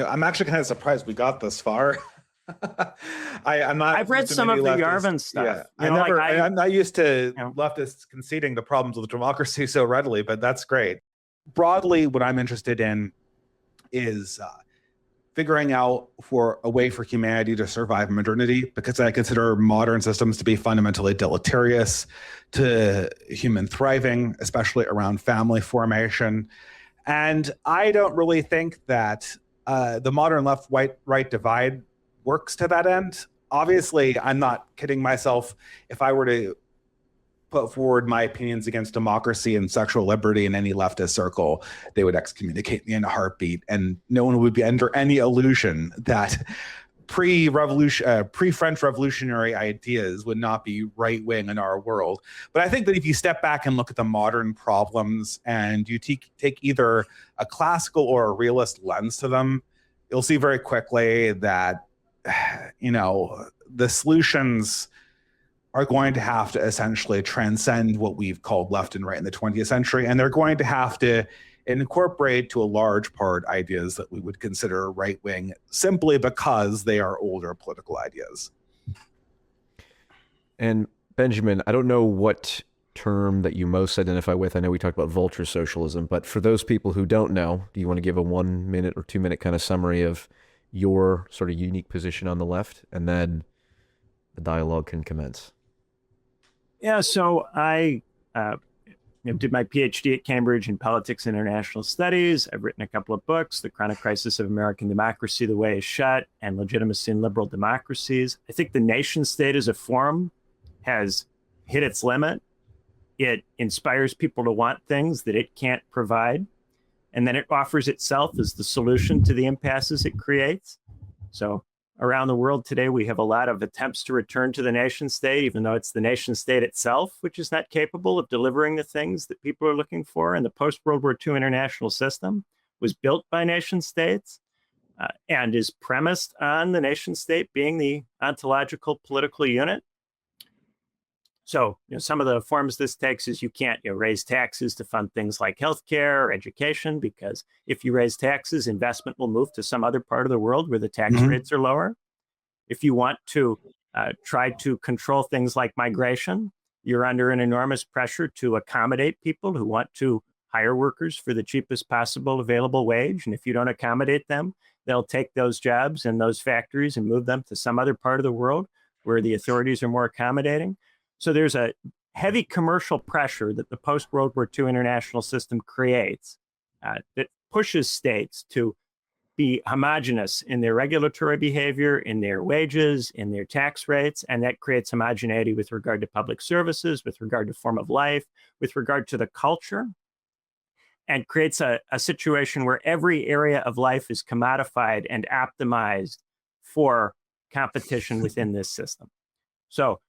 I'm actually kind of surprised we got this far. I'm not. I've read some of the Yarvin stuff. Yeah, I'm not used to leftists conceding the problems with democracy so readily, but that's great. Broadly, what I'm interested in is figuring out for a way for humanity to survive modernity, because I consider modern systems to be fundamentally deleterious to human thriving, especially around family formation. And I don't really think that the modern left-right divide works to that end. Obviously, I'm not kidding myself. If I were to put forward my opinions against democracy and sexual liberty in any leftist circle, they would excommunicate me in a heartbeat, and no one would be under any illusion that pre-French revolutionary ideas would not be right-wing in our world. But I think that if you step back and look at the modern problems and you take either a classical or a realist lens to them, you'll see very quickly that the solutions are going to have to essentially transcend what we've called left and right in the 20th century. And they're going to have to incorporate to a large part ideas that we would consider right-wing simply because they are older political ideas. And Benjamin, I don't know what term that you most identify with. I know we talked about vulture socialism, but for those people who don't know, do you want to give a 1 minute or 2 minute kind of summary of your sort of unique position on the left, and then the dialogue can commence? Yeah, so I did my PhD at Cambridge in politics and international studies. I've written a couple of books, The Chronic Crisis of American Democracy, The Way is Shut, and Legitimacy in Liberal Democracies. I think the nation state as a form has hit its limit. It inspires people to want things that it can't provide. And then it offers itself as the solution to the impasses it creates. So around the world today, we have a lot of attempts to return to the nation state, even though it's the nation state itself, which is not capable of delivering the things that people are looking for. And the post-World War II international system was built by nation states and is premised on the nation state being the ontological political unit. So some of the forms this takes is you can't raise taxes to fund things like healthcare or education, because if you raise taxes, investment will move to some other part of the world where the tax rates are lower. If you want to try to control things like migration, you're under an enormous pressure to accommodate people who want to hire workers for the cheapest possible available wage. And if you don't accommodate them, they'll take those jobs and those factories and move them to some other part of the world where the authorities are more accommodating. So there's a heavy commercial pressure that the post-World War II international system creates that pushes states to be homogenous in their regulatory behavior, in their wages, in their tax rates, and that creates homogeneity with regard to public services, with regard to form of life, with regard to the culture, and creates a situation where every area of life is commodified and optimized for competition within this system. So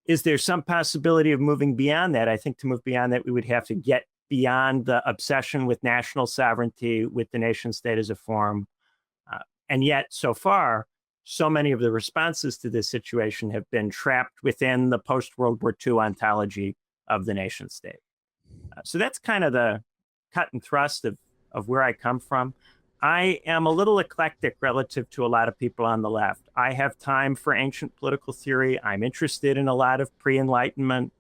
is there some possibility of moving beyond that? I think to move beyond that, we would have to get beyond the obsession with national sovereignty, with the nation state as a form. And yet, so far, so many of the responses to this situation have been trapped within the post-World War II ontology of the nation state. So that's kind of the cut and thrust of where I come from. I am a little eclectic relative to a lot of people on the left. I have time for ancient political theory. I'm interested in a lot of pre-Enlightenment,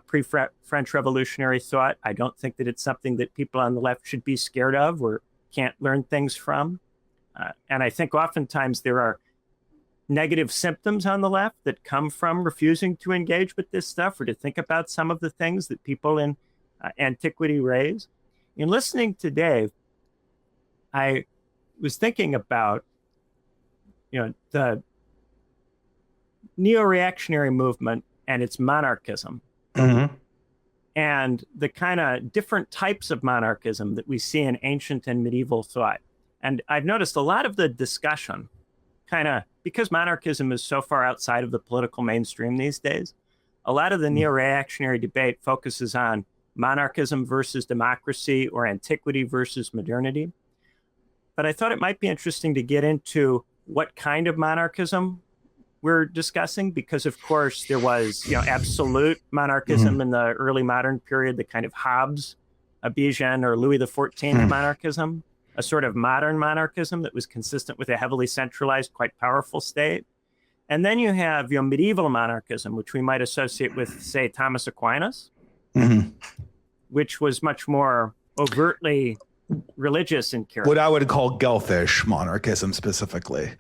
pre-French Revolutionary thought. I don't think that it's something that people on the left should be scared of or can't learn things from. And I think oftentimes there are negative symptoms on the left that come from refusing to engage with this stuff or to think about some of the things that people in antiquity raise. In listening to Dave, I was thinking about, the neo-reactionary movement and its monarchism, and the kind of different types of monarchism that we see in ancient and medieval thought. And I've noticed a lot of the discussion because monarchism is so far outside of the political mainstream these days, a lot of the neo-reactionary debate focuses on monarchism versus democracy or antiquity versus modernity. But I thought it might be interesting to get into what kind of monarchism we're discussing, because of course there was, absolute monarchism in the early modern period, the kind of Hobbes, Bijan, or Louis XIV monarchism. a sort of modern monarchism that was consistent with a heavily centralized, quite powerful state. And then you have medieval monarchism, which we might associate with, say, Thomas Aquinas, which was much more overtly religious in character. What I would call Guelphish monarchism specifically,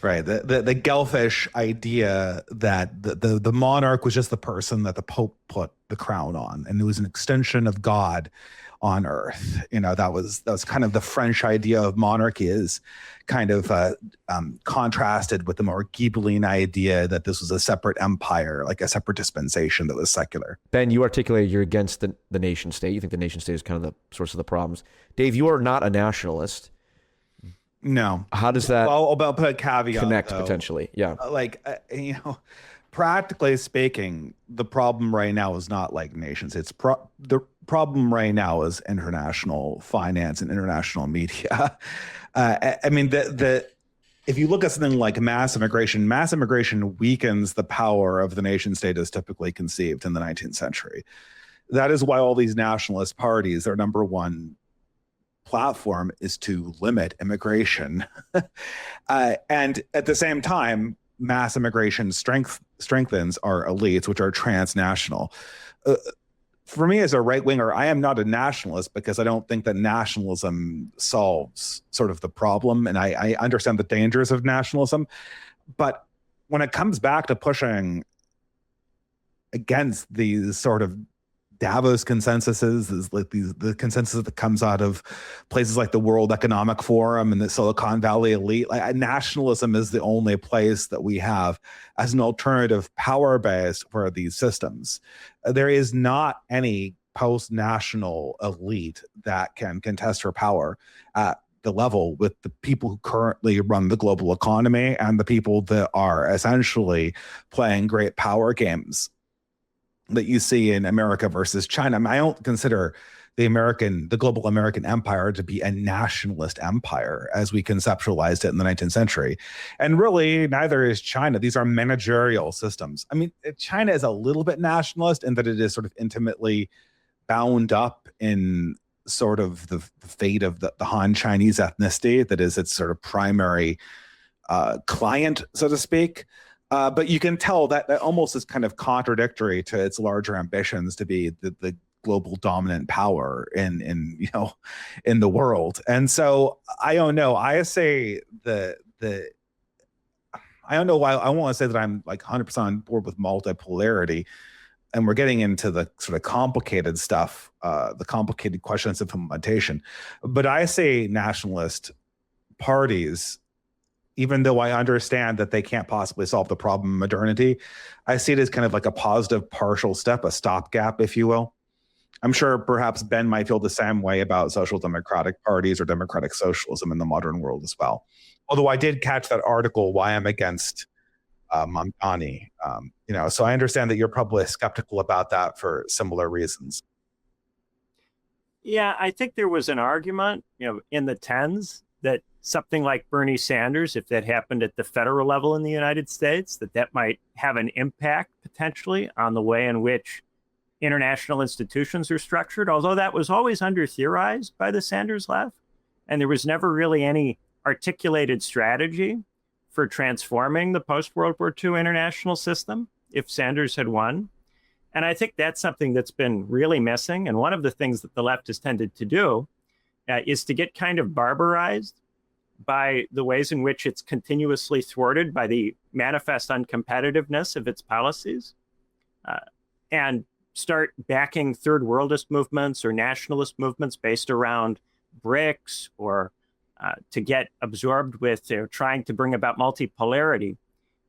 right? The Guelphish idea that the monarch was just the person that the Pope put the crown on, and it was an extension of God on earth. That was kind of the French idea of monarchy, is kind of contrasted with the more Ghibelline idea that this was a separate empire, like a separate dispensation that was secular. Ben, you articulated you're against the nation state. You think the nation state is kind of the source of the problems. Dave, you are not a nationalist. No. How does that I'll put a caveat, connect though. Potentially? Yeah. Practically speaking, the problem right now is not like nations. The problem right now is international finance and international media. If you look at something like mass immigration weakens the power of the nation state as typically conceived in the 19th century. That is why all these nationalist parties, their number one platform is to limit immigration. And at the same time, mass immigration strengthens our elites, which are transnational. For me as a right winger, I am not a nationalist because I don't think that nationalism solves sort of the problem. And I understand the dangers of nationalism. But when it comes back to pushing against these sort of Davos consensuses, the consensus that comes out of places like the World Economic Forum and the Silicon Valley elite, nationalism is the only place that we have as an alternative power base for these systems. There is not any post-national elite that can contest for power at the level with the people who currently run the global economy and the people that are essentially playing great power games that you see in America versus China. I don't consider the global American empire to be a nationalist empire as we conceptualized it in the 19th century. And really, neither is China. These are managerial systems. China is a little bit nationalist in that it is sort of intimately bound up in sort of the fate of the Han Chinese ethnicity that is its sort of primary client, so to speak. But you can tell that almost is kind of contradictory to its larger ambitions to be the global dominant power in the world. And so I don't know. I say I don't know why I want to say that I'm like 100% on board with multipolarity. And we're getting into the sort of complicated stuff, the complicated questions of implementation. But I say nationalist parties, even though I understand that they can't possibly solve the problem of modernity, I see it as kind of like a positive partial step, a stopgap, if you will. I'm sure perhaps Ben might feel the same way about social democratic parties or democratic socialism in the modern world as well. Although I did catch that article, Why I'm Against Mamdani. So I understand that you're probably skeptical about that for similar reasons. Yeah, I think there was an argument, in the tens that something like Bernie Sanders, if that happened at the federal level in the United States, that might have an impact potentially on the way in which international institutions are structured, although that was always under-theorized by the Sanders left. And there was never really any articulated strategy for transforming the post-World War II international system if Sanders had won. And I think that's something that's been really missing. And one of the things that the left has tended to do is to get kind of barbarized by the ways in which it's continuously thwarted by the manifest uncompetitiveness of its policies, and start backing third worldist movements or nationalist movements based around BRICS, or to get absorbed with trying to bring about multipolarity.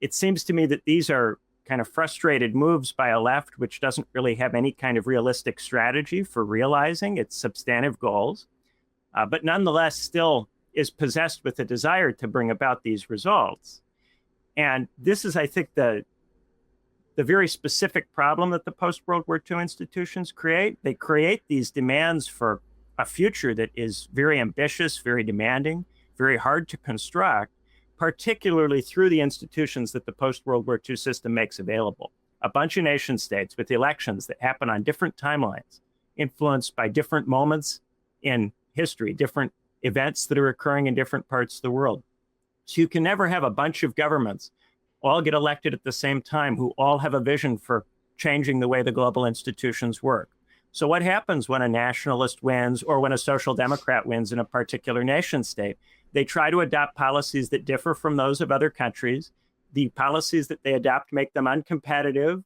It seems to me that these are kind of frustrated moves by a left which doesn't really have any kind of realistic strategy for realizing its substantive goals, but nonetheless still is possessed with a desire to bring about these results. And this is, I think, the very specific problem that the post-World War II institutions create. They create these demands for a future that is very ambitious, very demanding, very hard to construct, particularly through the institutions that the post-World War II system makes available. A bunch of nation states with elections that happen on different timelines, influenced by different moments in history, different events that are occurring in different parts of the world. So you can never have a bunch of governments all get elected at the same time who all have a vision for changing the way the global institutions work. So what happens when a nationalist wins or when a social democrat wins in a particular nation state? They try to adopt policies that differ from those of other countries. The policies that they adopt make them uncompetitive.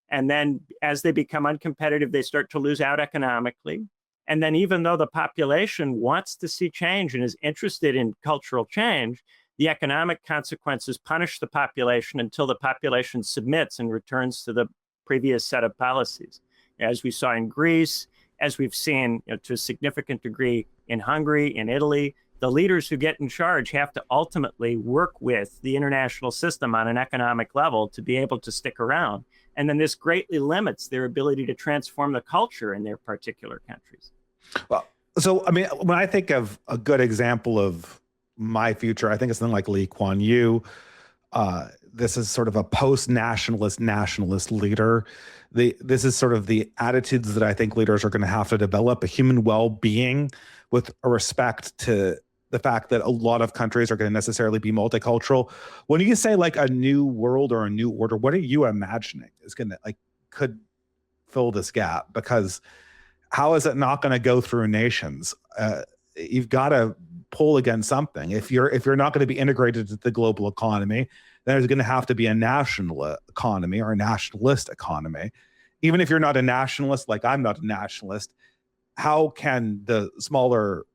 And then as they become uncompetitive, they start to lose out economically. And then even though the population wants to see change and is interested in cultural change, the economic consequences punish the population until the population submits and returns to the previous set of policies. As we saw in Greece, as we've seen to a significant degree in Hungary, in Italy, the leaders who get in charge have to ultimately work with the international system on an economic level to be able to stick around. And then this greatly limits their ability to transform the culture in their particular countries. Well, so, I mean, when I think of a good example of my future, I think it's something like Lee Kuan Yew. This is sort of a post-nationalist nationalist leader. This is sort of the attitudes that I think leaders are going to have to develop, a human well-being with a respect to the fact that a lot of countries are going to necessarily be multicultural. When you say like a new world or a new order, what are you imagining is going to could fill this gap? Because how is it not going to go through nations? You've got to pull against something. If you're not going to be integrated into the global economy, then there's going to have to be a national economy or a nationalist economy. Even if you're not a nationalist, like I'm not a nationalist, how can the smaller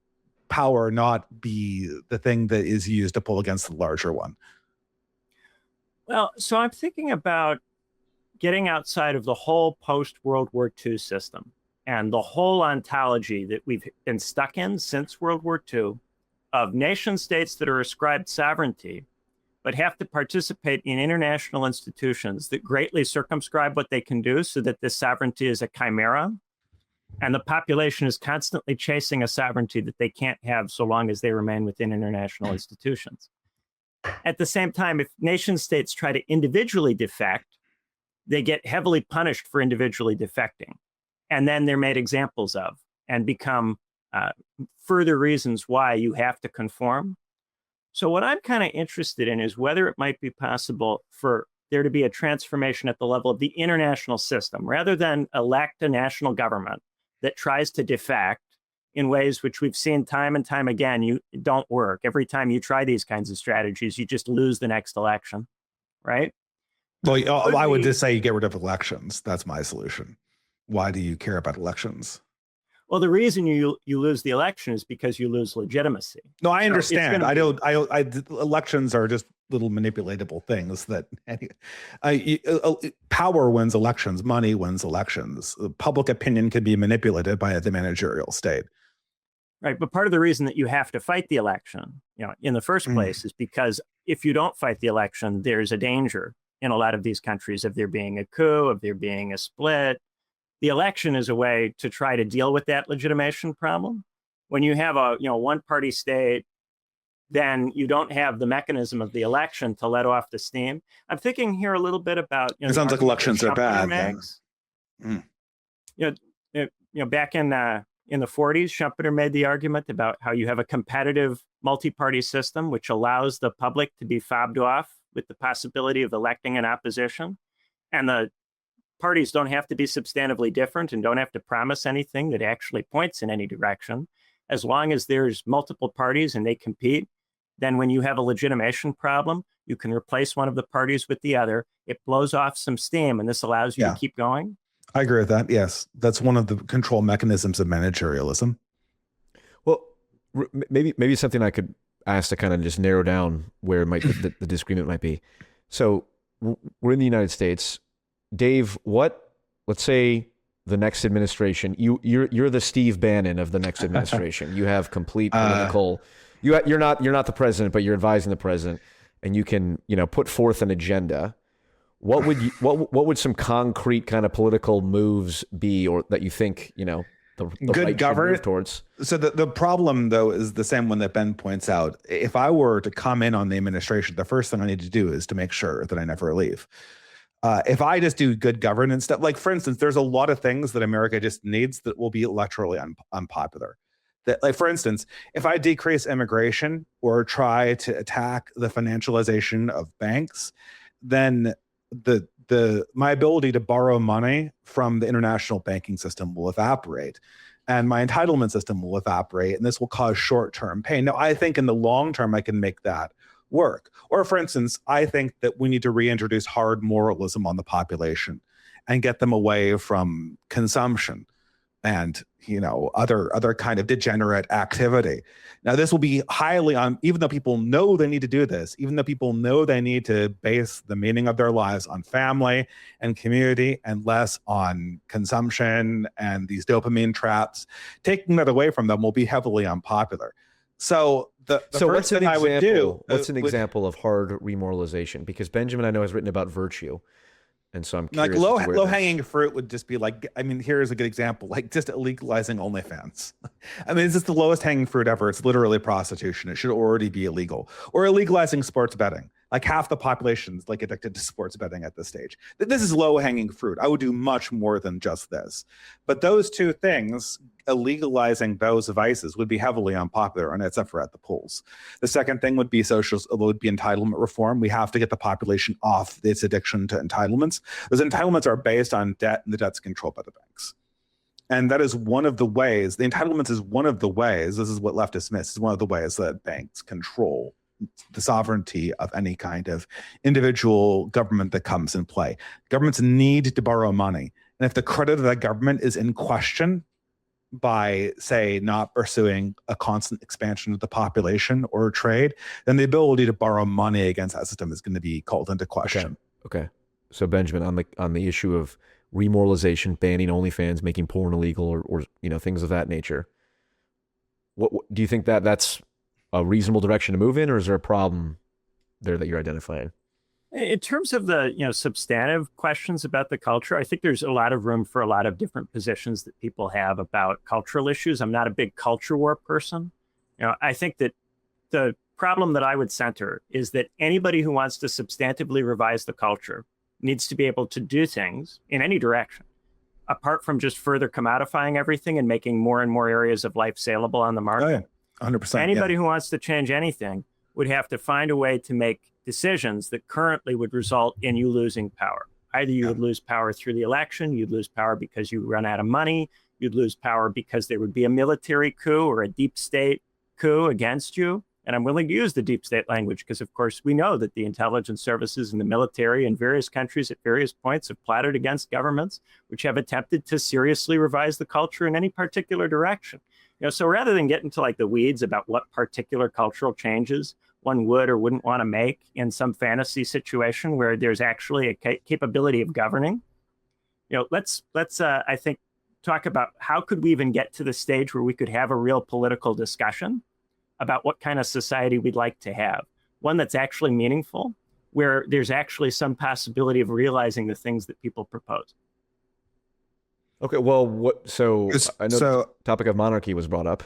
power not be the thing that is used to pull against the larger one? Well, so I'm thinking about getting outside of the whole post-World War II system and the whole ontology that we've been stuck in since World War II of nation states that are ascribed sovereignty, but have to participate in international institutions that greatly circumscribe what they can do so that this sovereignty is a chimera. And the population is constantly chasing a sovereignty that they can't have so long as they remain within international institutions. At the same time, if nation states try to individually defect, they get heavily punished for individually defecting. And then they're made examples of and become further reasons why you have to conform. So what I'm kind of interested in is whether it might be possible for there to be a transformation at the level of the international system, rather than elect a national government that tries to defect in ways which we've seen time and time again, you don't work. Every time you try these kinds of strategies, you just lose the next election, right? Well, I would just say you get rid of elections. That's my solution. Why do you care about elections? Well, the reason you lose the election is because you lose legitimacy. No, I understand. Elections are just little manipulatable things that power wins elections, money wins elections. Public opinion can be manipulated by the managerial state. Right, but part of the reason that you have to fight the election, in the first place, is because if you don't fight the election, there's a danger in a lot of these countries of there being a coup, of there being a split. The election is a way to try to deal with that legitimation problem. When you have a one-party state, then you don't have the mechanism of the election to let off the steam. I'm thinking here a little bit about. It sounds like elections are bad. Back in the 40s, Schumpeter made the argument about how you have a competitive multi-party system, which allows the public to be fobbed off with the possibility of electing an opposition, and the parties don't have to be substantively different and don't have to promise anything that actually points in any direction. As long as there's multiple parties and they compete, then when you have a legitimation problem, you can replace one of the parties with the other. It blows off some steam, and this allows you to keep going. I agree with that. Yes, that's one of the control mechanisms of managerialism. Well, maybe something I could ask to kind of just narrow down where the disagreement might be. So we're in the United States. Dave, let's say the next administration, you're the Steve Bannon of the next administration. You have complete political, you're not the president, but you're advising the president, and you can, put forth an agenda. What would some concrete kind of political moves be, or that you think, the good right governance towards? So the problem though is the same one that Ben points out. If I were to come in on the administration, the first thing I need to do is to make sure that I never leave. If I just do good governance stuff, like for instance, there's a lot of things that America just needs that will be electorally unpopular. That, like, for instance, if I decrease immigration or try to attack the financialization of banks, then my ability to borrow money from the international banking system will evaporate, and my entitlement system will evaporate, and this will cause short-term pain. Now, I think in the long term, I can make that work. Or, for instance, I think that we need to reintroduce hard moralism on the population and get them away from consumption and, you know, other kind of degenerate activity. Now, this will be highly on, even though people know they need to do this, even though people know they need to base the meaning of their lives on family and community and less on consumption and these dopamine traps, taking that away from them will be heavily unpopular. So the first thing I would do, what's an example of hard remoralization? Because Benjamin, I know, has written about virtue. And so I'm curious. Like low hanging fruit would just be like, I mean, here's a good example, like just legalizing OnlyFans. I mean, it's just the lowest hanging fruit ever. It's literally prostitution. It should already be illegal. Or legalizing sports betting. Like half the population's like addicted to sports betting at this stage. This is low hanging fruit. I would do much more than just this. But those two things, legalizing those vices, would be heavily unpopular, and except for at the polls. The second thing would be entitlement reform. We have to get the population off its addiction to entitlements. Those entitlements are based on debt, and the debt's controlled by the banks. And that is one of the ways, the entitlements is one of the ways, this is what leftists miss, is one of the ways that banks control the sovereignty of any kind of individual government that comes in play. Governments need to borrow money. And if the credit of that government is in question by, say, not pursuing a constant expansion of the population or trade, then the ability to borrow money against that system is going to be called into question. Okay. So Benjamin, on the issue of remoralization, banning OnlyFans, making porn illegal, or you know, things of that nature, what do you think that's a reasonable direction to move in, or is there a problem there that you're identifying? In terms of the, you know, substantive questions about the culture, I think there's a lot of room for a lot of different positions that people have about cultural issues. I'm not a big culture war person. You know, I think that the problem that I would center is that anybody who wants to substantively revise the culture needs to be able to do things in any direction, apart from just further commodifying everything and making more and more areas of life saleable on the market. Oh, yeah. 100%. Anybody who wants to change anything would have to find a way to make decisions that currently would result in you losing power. Either you would lose power through the election, you'd lose power because you run out of money, you'd lose power because there would be a military coup or a deep state coup against you. And I'm willing to use the deep state language because, of course, we know that the intelligence services and the military in various countries at various points have plotted against governments which have attempted to seriously revise the culture in any particular direction. You know, so rather than get into like the weeds about what particular cultural changes one would or wouldn't want to make in some fantasy situation where there's actually a capability of governing, you know, let's I think talk about how could we even get to the stage where we could have a real political discussion about what kind of society we'd like to have, one that's actually meaningful, where there's actually some possibility of realizing the things that people propose. Okay, well, I know the topic of monarchy was brought up.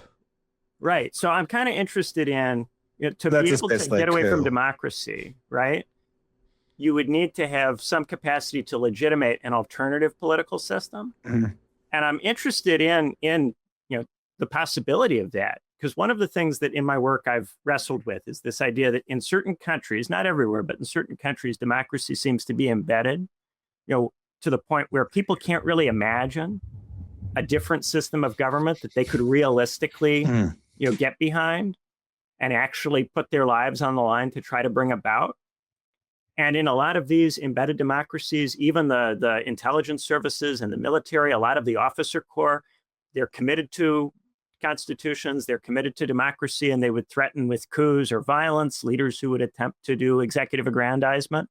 Right. So I'm kind of interested in, you know, to be able to get away from democracy, right? You would need to have some capacity to legitimate an alternative political system. Mm-hmm. And I'm interested in, you know, the possibility of that. Because one of the things that in my work I've wrestled with is this idea that in certain countries, not everywhere, but in certain countries, democracy seems to be embedded, you know, to the point where people can't really imagine a different system of government that they could realistically, you know, get behind and actually put their lives on the line to try to bring about. And in a lot of these embedded democracies, even the intelligence services and the military, a lot of the officer corps, they're committed to constitutions, they're committed to democracy, and they would threaten with coups or violence, leaders who would attempt to do executive aggrandizement.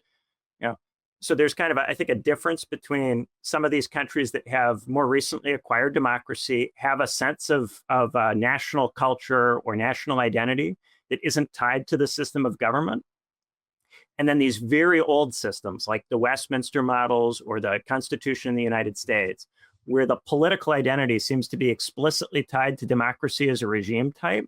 You know, so there's kind of, I think, a difference between some of these countries that have more recently acquired democracy, have a sense of national culture or national identity that isn't tied to the system of government. And then these very old systems like the Westminster models or the Constitution in the United States, where the political identity seems to be explicitly tied to democracy as a regime type.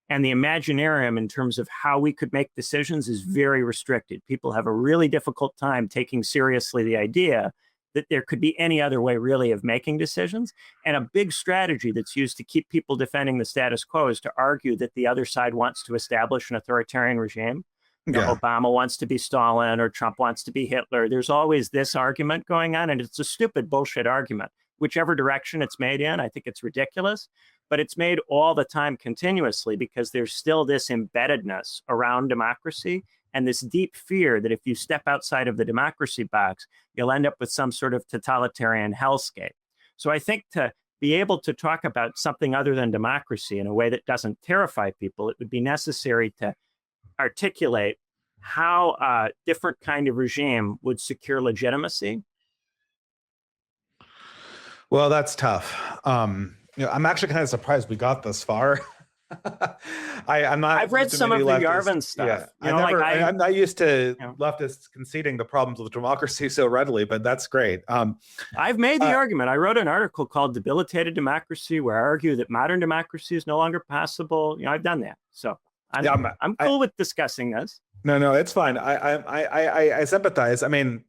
And the imaginarium in terms of how we could make decisions is very restricted. People have a really difficult time taking seriously the idea that there could be any other way really of making decisions. And a big strategy that's used to keep people defending the status quo is to argue that the other side wants to establish an authoritarian regime. Yeah. Obama wants to be Stalin or Trump wants to be Hitler. There's always this argument going on, and it's a stupid bullshit argument. Whichever direction it's made in, I think it's ridiculous, but it's made all the time continuously because there's still this embeddedness around democracy and this deep fear that if you step outside of the democracy box, you'll end up with some sort of totalitarian hellscape. So I think to be able to talk about something other than democracy in a way that doesn't terrify people, it would be necessary to articulate how a different kind of regime would secure legitimacy. Well, that's tough. I'm actually kind of surprised we got this far. I'm not. I've read some of the Yarvin stuff. Yeah. I'm not used to leftists conceding the problems with democracy so readily, but that's great. I've made the argument. I wrote an article called "Debilitated Democracy," where I argue that modern democracy is no longer possible. I've done that, so I'm cool with discussing this. No, it's fine. I sympathize. I mean,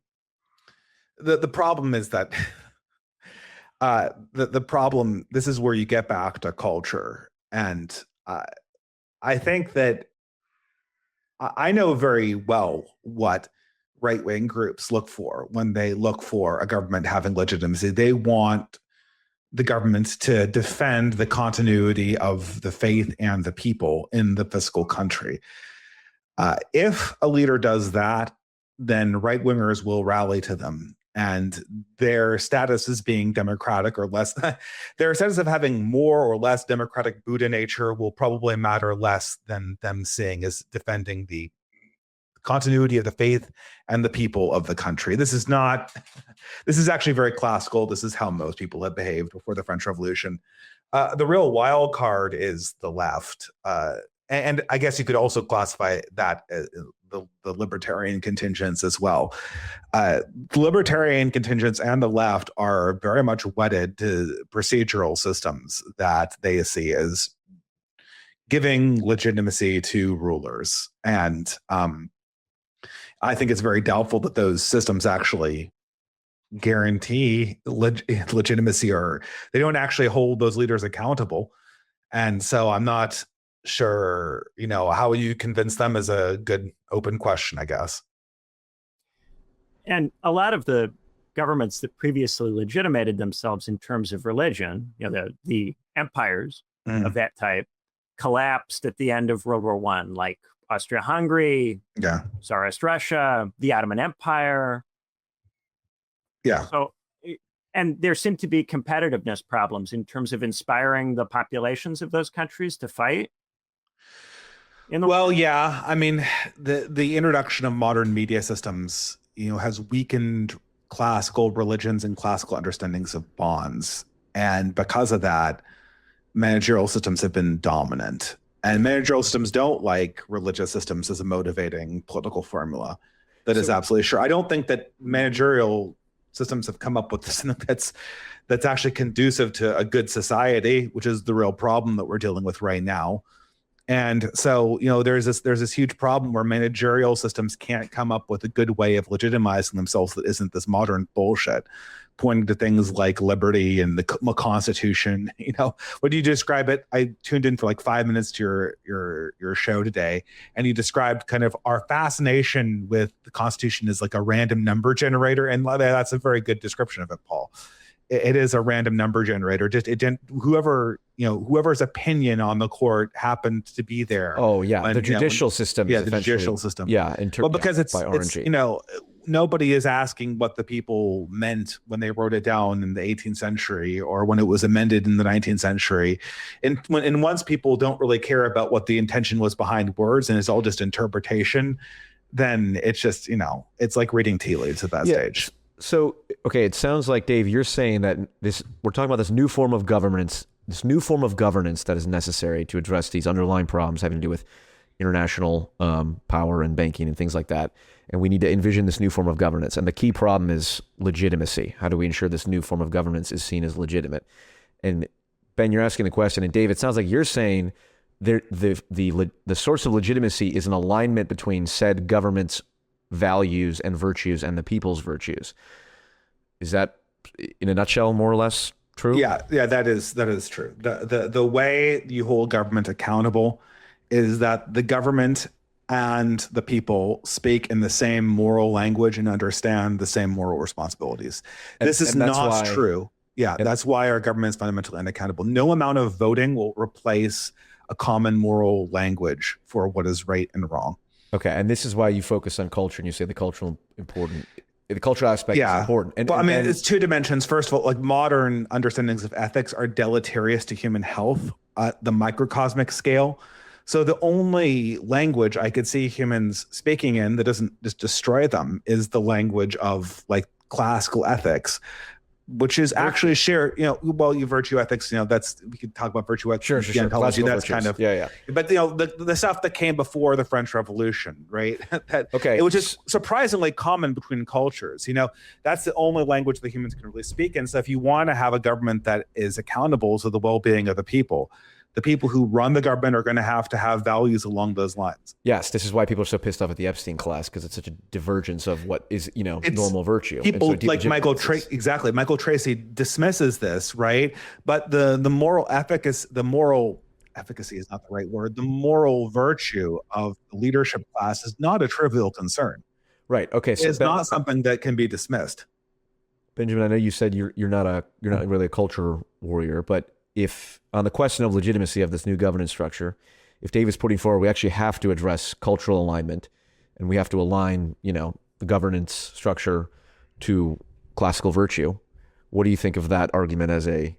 the problem is that the problem. This is where you get back to culture, and I think that I know very well what right-wing groups look for when they look for a government having legitimacy. They want the government to defend the continuity of the faith and the people in the physical country. If a leader does that, then right-wingers will rally to them. And their status as being democratic or less, their status of having more or less democratic Buddha nature will probably matter less than them seeing as defending the continuity of the faith and the people of the country. This is actually very classical. This is how most people have behaved before the French Revolution. The real wild card is the left. And I guess you could also classify that as the libertarian contingents as well. The libertarian contingents and the left are very much wedded to procedural systems that they see as giving legitimacy to rulers. And I think it's very doubtful that those systems actually guarantee legitimacy, or they don't actually hold those leaders accountable. And so I'm not sure, how you convince them is a good open question, I guess. And a lot of the governments that previously legitimated themselves in terms of religion, the empires of that type, collapsed at the end of World War I, like Austria-Hungary, Tsarist Russia, the Ottoman Empire. Yeah. So, and there seem to be competitiveness problems in terms of inspiring the populations of those countries to fight. Yeah. I mean, the introduction of modern media systems, has weakened classical religions and classical understandings of bonds. And because of that, managerial systems have been dominant. And managerial systems don't like religious systems as a motivating political formula. That is absolutely sure. I don't think that managerial systems have come up with something that's actually conducive to a good society, which is the real problem that we're dealing with right now. And so, there's this huge problem where managerial systems can't come up with a good way of legitimizing themselves that isn't this modern bullshit, pointing to things like liberty and the Constitution. What do you describe it? I tuned in for like 5 minutes to your show today, and you described kind of our fascination with the Constitution as like a random number generator, and that's a very good description of it, Paul. It is a random number generator. Whoever's opinion on the court happened to be there. Oh yeah, the judicial system. Yeah, the judicial system. Yeah, because it's nobody is asking what the people meant when they wrote it down in the 18th century or when it was amended in the 19th century. And once people don't really care about what the intention was behind words and it's all just interpretation, then it's just it's like reading tea leaves at that stage. So, okay, it sounds like, Dave, you're saying that we're talking about this new form of governance that is necessary to address these underlying problems having to do with international power and banking and things like that. And we need to envision this new form of governance. And the key problem is legitimacy. How do we ensure this new form of governance is seen as legitimate? And Ben, you're asking the question, and Dave, it sounds like you're saying the source of legitimacy is an alignment between said government's values and virtues and the people's virtues. Is that, in a nutshell, more or less true? Yeah, that is true. The way you hold government accountable is that the government and the people speak in the same moral language and understand the same moral responsibilities. This is not true. Yeah, that's why our government is fundamentally unaccountable. No amount of voting will replace a common moral language for what is right and wrong. Okay, and this is why you focus on culture and you say the cultural aspect is important. But I mean, it's two dimensions. First of all, like modern understandings of ethics are deleterious to human health at the microcosmic scale. So the only language I could see humans speaking in that doesn't just destroy them is the language of like classical ethics, which is actually shared, virtue ethics, we could talk about virtue ethics. Sure. That's virtues. kind of, yeah. But the stuff that came before the French Revolution, right? Okay. It was just surprisingly common between cultures. That's the only language that humans can really speak in. So if you want to have a government that is accountable to the well-being of the people who run the government are going to have values along those lines. Yes, this is why people are so pissed off at the Epstein class, because it's such a divergence of what is, normal virtue. People like Michael Tracy dismisses this, right? But the moral efficacy is not the right word. The moral virtue of the leadership class is not a trivial concern. Right. Okay. So it's not something that can be dismissed. Benjamin, I know you said you're not really a culture warrior, but if on the question of legitimacy of this new governance structure, if Dave is putting forward, we actually have to address cultural alignment and we have to align, the governance structure to classical virtue. What do you think of that argument as a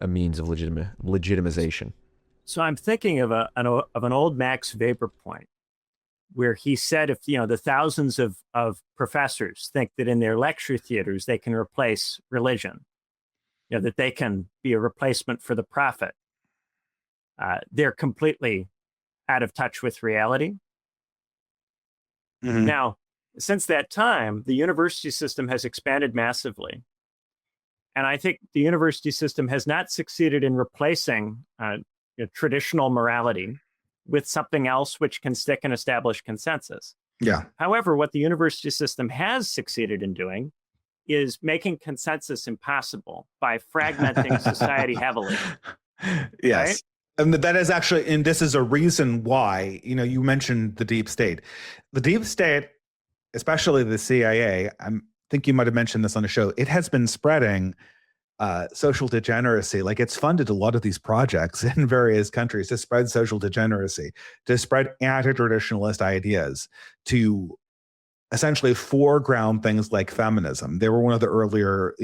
means of legitimization? So I'm thinking of an old Max Weber point where he said, if, the thousands of professors think that in their lecture theaters, they can replace religion, that they can be a replacement for the prophet. They're completely out of touch with reality. Mm-hmm. Now, since that time, the university system has expanded massively. And I think the university system has not succeeded in replacing traditional morality with something else which can stick and establish consensus. Yeah. However, what the university system has succeeded in doing is making consensus impossible by fragmenting society heavily. Yes. Right? And that is actually, and this is a reason why, you mentioned the deep state. The deep state, especially the CIA, I think you might have mentioned this on the show, it has been spreading social degeneracy. Like it's funded a lot of these projects in various countries to spread social degeneracy, to spread anti-traditionalist ideas, to essentially foreground things like feminism. They were one of the earlier,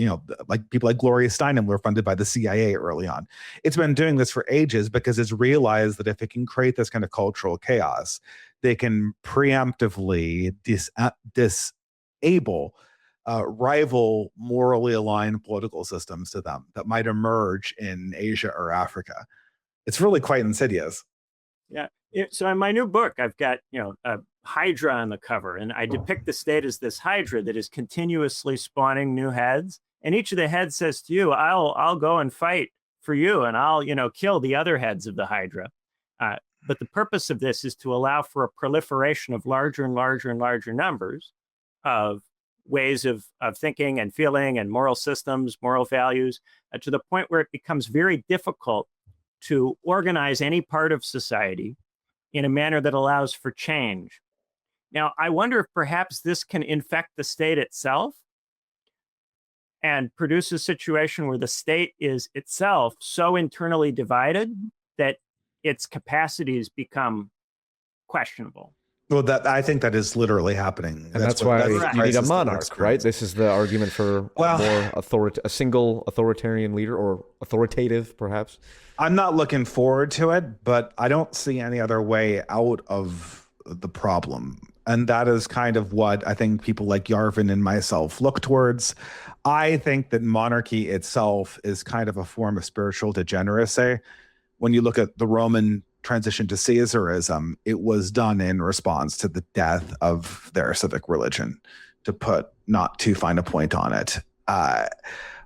like people like Gloria Steinem were funded by the CIA early on. It's been doing this for ages because it's realized that if it can create this kind of cultural chaos, they can preemptively disable rival morally aligned political systems to them that might emerge in Asia or Africa. It's really quite insidious. Yeah. So in my new book, I've got, a Hydra on the cover, and I depict the state as this Hydra that is continuously spawning new heads. And each of the heads says to you, I'll go and fight for you, and I'll, kill the other heads of the Hydra. But the purpose of this is to allow for a proliferation of larger and larger and larger numbers of ways of thinking and feeling and moral systems, moral values, to the point where it becomes very difficult to organize any part of society in a manner that allows for change. Now, I wonder if perhaps this can infect the state itself and produce a situation where the state is itself so internally divided that its capacities become questionable. Well, I think that is literally happening. And that's why you need a monarch, right? This is the argument for a single authoritarian leader, or authoritative, perhaps. I'm not looking forward to it, but I don't see any other way out of the problem. And that is kind of what I think people like Yarvin and myself look towards. I think that monarchy itself is kind of a form of spiritual degeneracy. When you look at the Roman transition to Caesarism, it was done in response to the death of their civic religion, to put not too fine a point on it.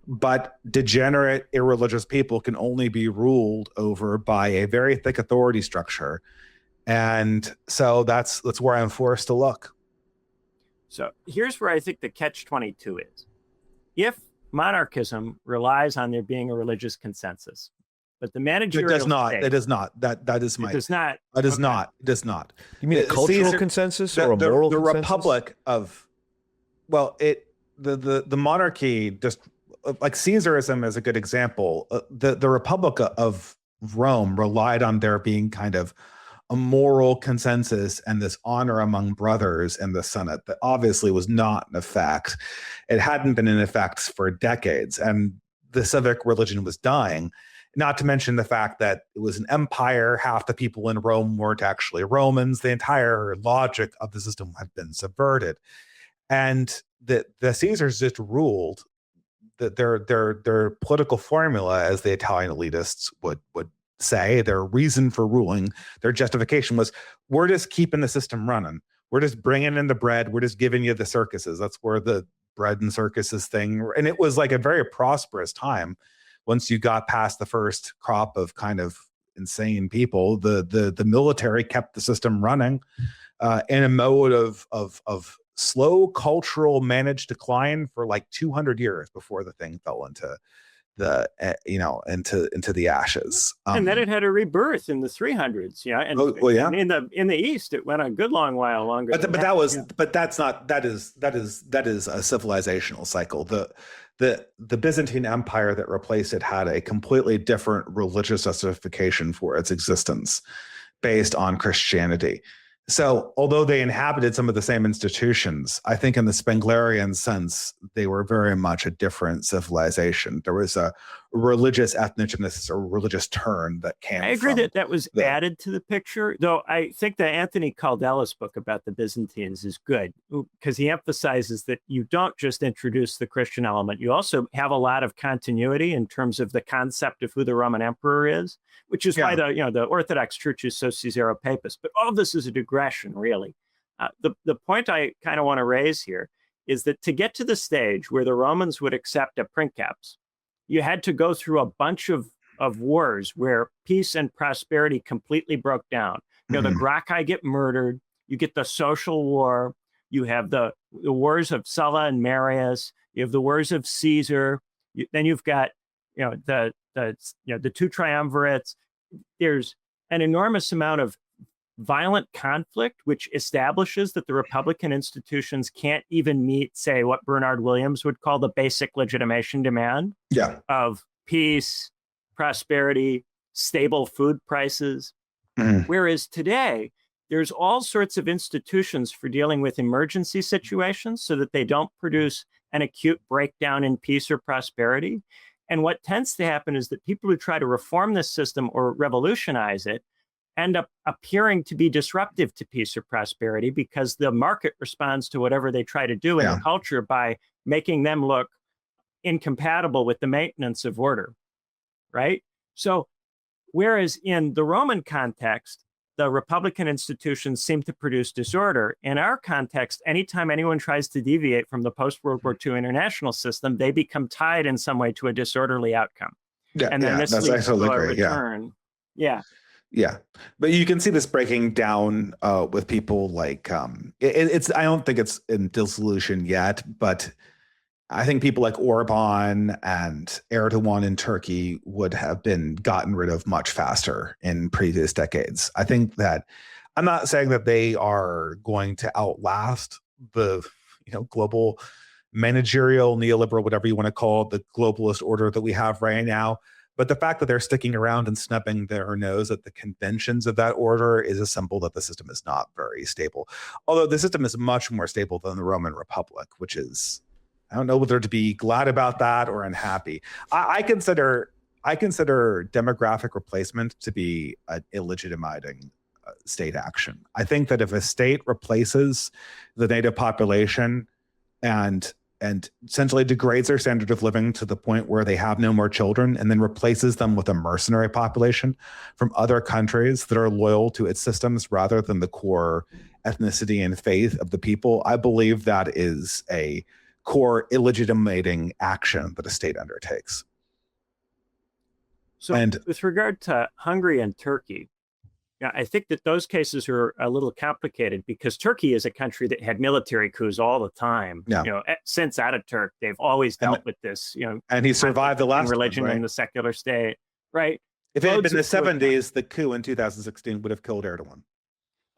But degenerate, irreligious people can only be ruled over by a very thick authority structure. And so that's where I'm forced to look. So here's where I think the catch-22 is. If monarchism relies on there being a religious consensus, but the It managerial does not. state, It does not. That is my. it does not. It does Okay. not. It does not. You mean a cultural Caesar- consensus or a moral the consensus? Republic of, well, the monarchy, just like Caesarism is a good example. The Republic of Rome relied on there being kind of a moral consensus and this honor among brothers in the Senate that obviously was not in effect. It hadn't been in effect for decades, and the civic religion was dying. Not to mention the fact that it was an empire. Half the people in Rome weren't actually Romans. The entire logic of the system had been subverted. And the Caesars just ruled that their political formula, as the Italian elitists would say, their reason for ruling, their justification was, we're just keeping the system running. We're just bringing in the bread. We're just giving you the circuses. That's where the bread and circuses thing. And it was like a very prosperous time. Once you got past the first crop of kind of insane people, the military kept the system running in a mode of slow cultural managed decline for like 200 years before the thing fell into the into the ashes. And then it had a rebirth in the 300s. Yeah, and, and in the East, it went a good long while longer. But that's not, that is a civilizational cycle. The Byzantine Empire that replaced it had a completely different religious justification for its existence based on Christianity. So although they inhabited some of the same institutions, I think in the Spenglerian sense, they were very much a different civilization. There was a religious ethnogenesis or religious turn that came. I agree that was added to the picture, though I think that Anthony Caldella's book about the Byzantines is good because he emphasizes that you don't just introduce the Christian element. You also have a lot of continuity in terms of the concept of who the Roman emperor is, which is why the Orthodox Church is so Caesaro-Papist. But all of this is a digression, really. The point I kind of want to raise here is that to get to the stage where the Romans would accept a princeps, you had to go through a bunch of wars where peace and prosperity completely broke down. The Gracchi get murdered. You get the social war. You have the wars of Sulla and Marius. You have the wars of Caesar. Then you've got the two triumvirates. There's an enormous amount of violent conflict, which establishes that the Republican institutions can't even meet, say, what Bernard Williams would call the basic legitimation demand of peace, prosperity, stable food prices. Whereas today, there's all sorts of institutions for dealing with emergency situations so that they don't produce an acute breakdown in peace or prosperity. And what tends to happen is that people who try to reform this system or revolutionize it end up appearing to be disruptive to peace or prosperity because the market responds to whatever they try to do in the culture by making them look incompatible with the maintenance of order, right? So whereas in the Roman context, the Republican institutions seem to produce disorder. In our context, anytime anyone tries to deviate from the post-World War II international system, they become tied in some way to a disorderly outcome. And then this leads to a return. Yeah, but you can see this breaking down with people like it's. I don't think it's in dissolution yet, but I think people like Orban and Erdogan in Turkey would have been gotten rid of much faster in previous decades. I think that I'm not saying that they are going to outlast the global managerial neoliberal, whatever you want to call it, the globalist order that we have right now. But the fact that they're sticking around and snubbing their nose at the conventions of that order is a symbol that the system is not very stable. Although the system is much more stable than the Roman Republic, which is, I don't know whether to be glad about that or unhappy. I consider demographic replacement to be an illegitimating state action. I think that if a state replaces the native population and essentially degrades their standard of living to the point where they have no more children and then replaces them with a mercenary population from other countries that are loyal to its systems rather than the core ethnicity and faith of the people, I believe that is a core illegitimating action that a state undertakes. So with regard to Hungary and Turkey, Yeah, I think that those cases are a little complicated because Turkey is a country that had military coups all the time. Yeah. Since Ataturk, they've always dealt with this. And he survived the last religion one, right? and the secular state, right? If it had been the 70s, the coup in 2016 would have killed Erdogan.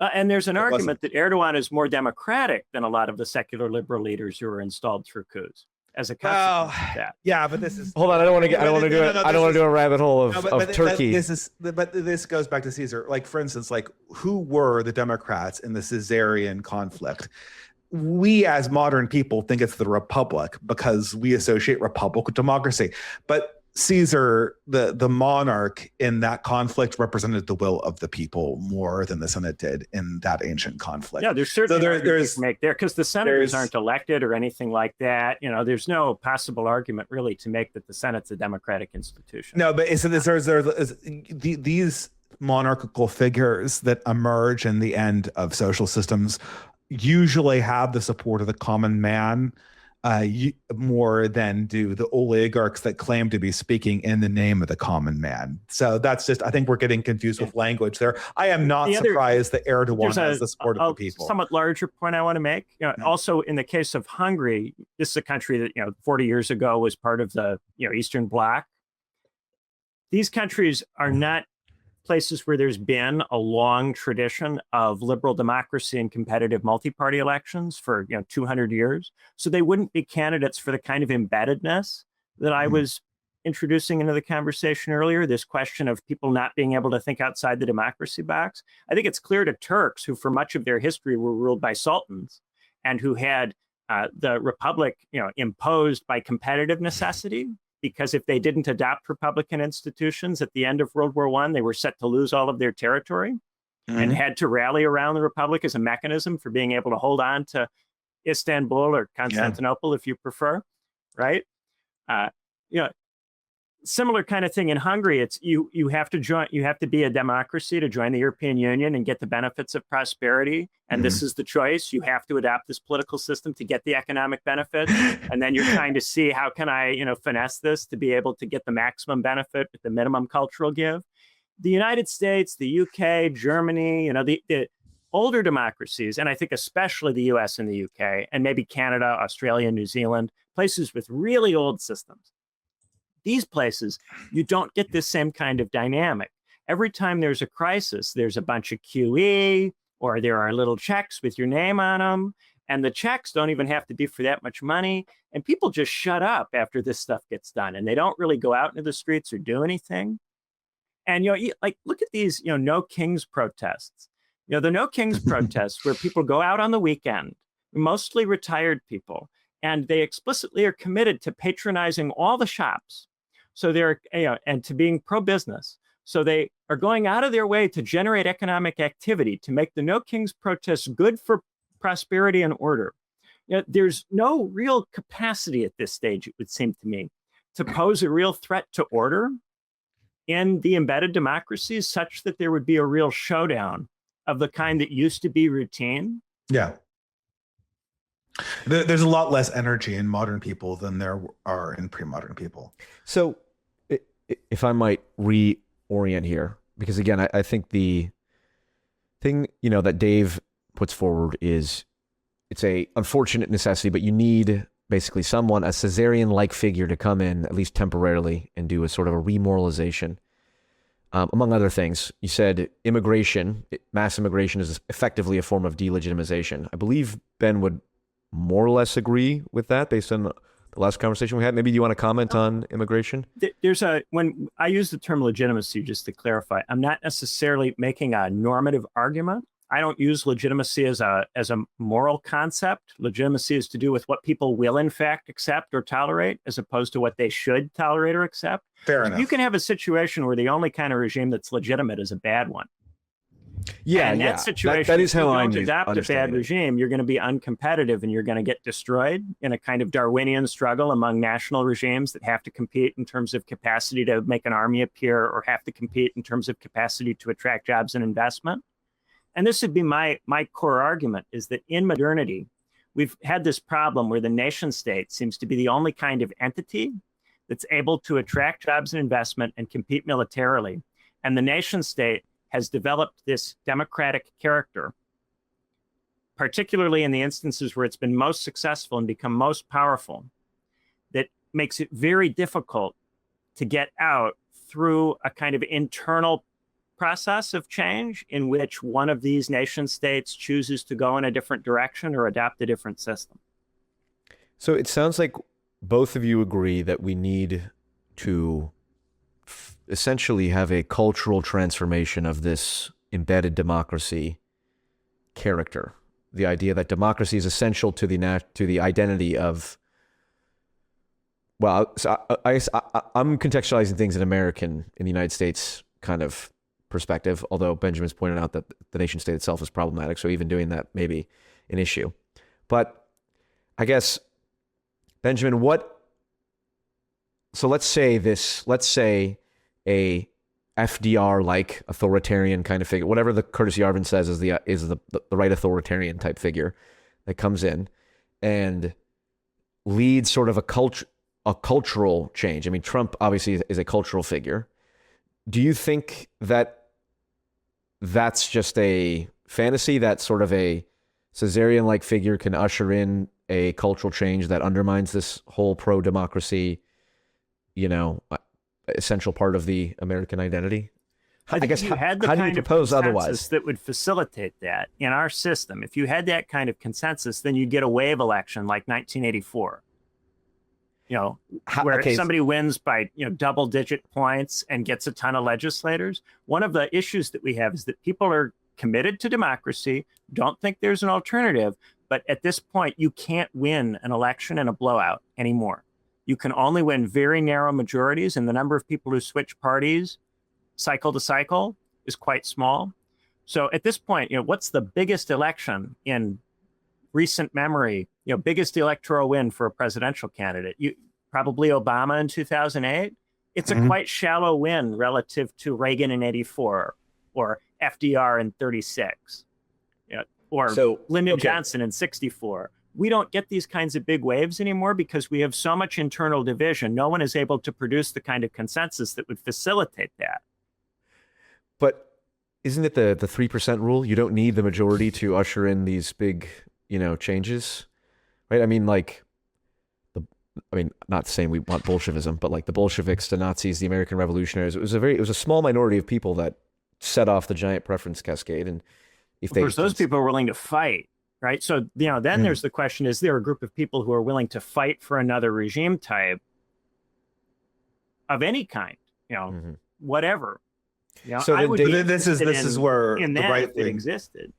And there's an argument that Erdogan is more democratic than a lot of the secular liberal leaders who were installed through coups as a consequence of that. Yeah, but this is. Hold on, I don't want to do a rabbit hole of Turkey. But this goes back to Caesar. Like, for instance, like who were the Democrats in the Caesarian conflict? We as modern people think it's the Republic because we associate Republic with democracy. But Caesar, the monarch in that conflict, represented the will of the people more than the Senate did in that ancient conflict. Yeah, there's certainly there's make there because the senators aren't elected or anything like that. There's no possible argument really to make that the Senate's a democratic institution. No, but so there's these monarchical figures that emerge in the end of social systems usually have the support of the common man. More than do the oligarchs that claim to be speaking in the name of the common man. So that's just, I think we're getting confused with language there. I am not surprised that Erdogan has the support of the people. Somewhat larger point I want to make. Also in the case of Hungary, this is a country that 40 years ago was part of the Eastern Bloc. These countries are not places where there's been a long tradition of liberal democracy and competitive multi-party elections for 200 years. So they wouldn't be candidates for the kind of embeddedness that I was introducing into the conversation earlier, this question of people not being able to think outside the democracy box. I think it's clear to Turks, who for much of their history were ruled by sultans and who had the republic imposed by competitive necessity, because if they didn't adopt Republican institutions at the end of World War I, they were set to lose all of their territory and had to rally around the Republic as a mechanism for being able to hold on to Istanbul or Constantinople, if you prefer, right? Similar kind of thing in Hungary. It's you have to join, you have to be a democracy to join the European Union and get the benefits of prosperity. And this is the choice. You have to adopt this political system to get the economic benefits. And then you're trying to see how can I, finesse this to be able to get the maximum benefit with the minimum cultural give. The United States, the UK, Germany, the older democracies, and I think especially the US and the UK, and maybe Canada, Australia, New Zealand, places with really old systems. These places, you don't get this same kind of dynamic. Every time there's a crisis, there's a bunch of QE, or there are little checks with your name on them. And the checks don't even have to be for that much money. And people just shut up after this stuff gets done. And they don't really go out into the streets or do anything. And, look at these, No Kings protests. The No Kings protests where people go out on the weekend, mostly retired people, and they explicitly are committed to patronizing all the shops. So they're, and to being pro-business. So they are going out of their way to generate economic activity, to make the No Kings protests good for prosperity and order. There's no real capacity at this stage, it would seem to me, to pose a real threat to order in the embedded democracies such that there would be a real showdown of the kind that used to be routine. Yeah. There's a lot less energy in modern people than there are in pre-modern people. So if I might reorient here, because again, I think the thing, that Dave puts forward is it's a unfortunate necessity, but you need basically someone, a Caesarian-like figure to come in, at least temporarily, and do a sort of a remoralization. Among other things, you said immigration, mass immigration is effectively a form of delegitimization. I believe Ben would more or less agree with that based on the last conversation we had. Maybe you want to comment on immigration? When I use the term legitimacy, just to clarify, I'm not necessarily making a normative argument. I don't use legitimacy as a moral concept. Legitimacy is to do with what people will in fact accept or tolerate, as opposed to what they should tolerate or accept. Fair enough. You can have a situation where the only kind of regime that's legitimate is a bad one. Yeah, and that situation, that is how I adopt a bad regime, you're going to be uncompetitive and you're going to get destroyed in a kind of Darwinian struggle among national regimes that have to compete in terms of capacity to make an army appear or have to compete in terms of capacity to attract jobs and investment. And this would be my core argument, is that in modernity, we've had this problem where the nation state seems to be the only kind of entity that's able to attract jobs and investment and compete militarily. And the nation state has developed this democratic character, particularly in the instances where it's been most successful and become most powerful, that makes it very difficult to get out through a kind of internal process of change in which one of these nation states chooses to go in a different direction or adopt a different system. So it sounds like both of you agree that we need to essentially have a cultural transformation of this embedded democracy character. The idea that democracy is essential to the identity of, well, so I'm contextualizing things in the United States kind of perspective, although Benjamin's pointed out that the nation state itself is problematic, so even doing that may be an issue. But I guess, Benjamin, so let's say a FDR-like authoritarian kind of figure, whatever the Curtis Yarvin says is the right authoritarian type figure that comes in and leads sort of a cultural change. I mean, Trump obviously is a cultural figure. Do you think that that's just a fantasy, that sort of a Caesarian-like figure can usher in a cultural change that undermines this whole pro-democracy, essential part of the American identity? I guess how do you propose otherwise? That would facilitate that in our system. If you had that kind of consensus, then you'd get a wave election like 1984. Where somebody wins by double-digit points and gets a ton of legislators. One of the issues that we have is that people are committed to democracy, don't think there's an alternative, but at this point, you can't win an election in a blowout anymore. You can only win very narrow majorities, and the number of people who switch parties cycle to cycle is quite small. So at this point, what's the biggest election in recent memory? Biggest electoral win for a presidential candidate? Probably Obama in 2008. It's a quite shallow win relative to Reagan in 84 or FDR in 36, or Lyndon Johnson in 64. We don't get these kinds of big waves anymore because we have so much internal division. No one is able to produce the kind of consensus that would facilitate that. But isn't it the 3% rule? You don't need the majority to usher in these big, changes, right? I mean, not saying we want Bolshevism, but like the Bolsheviks, the Nazis, the American revolutionaries, it was a small minority of people that set off the giant preference cascade. And if of course, those people are willing to fight. Right. So, then there's the question, is there a group of people who are willing to fight for another regime type of any kind, whatever? So this is where the right wing existed.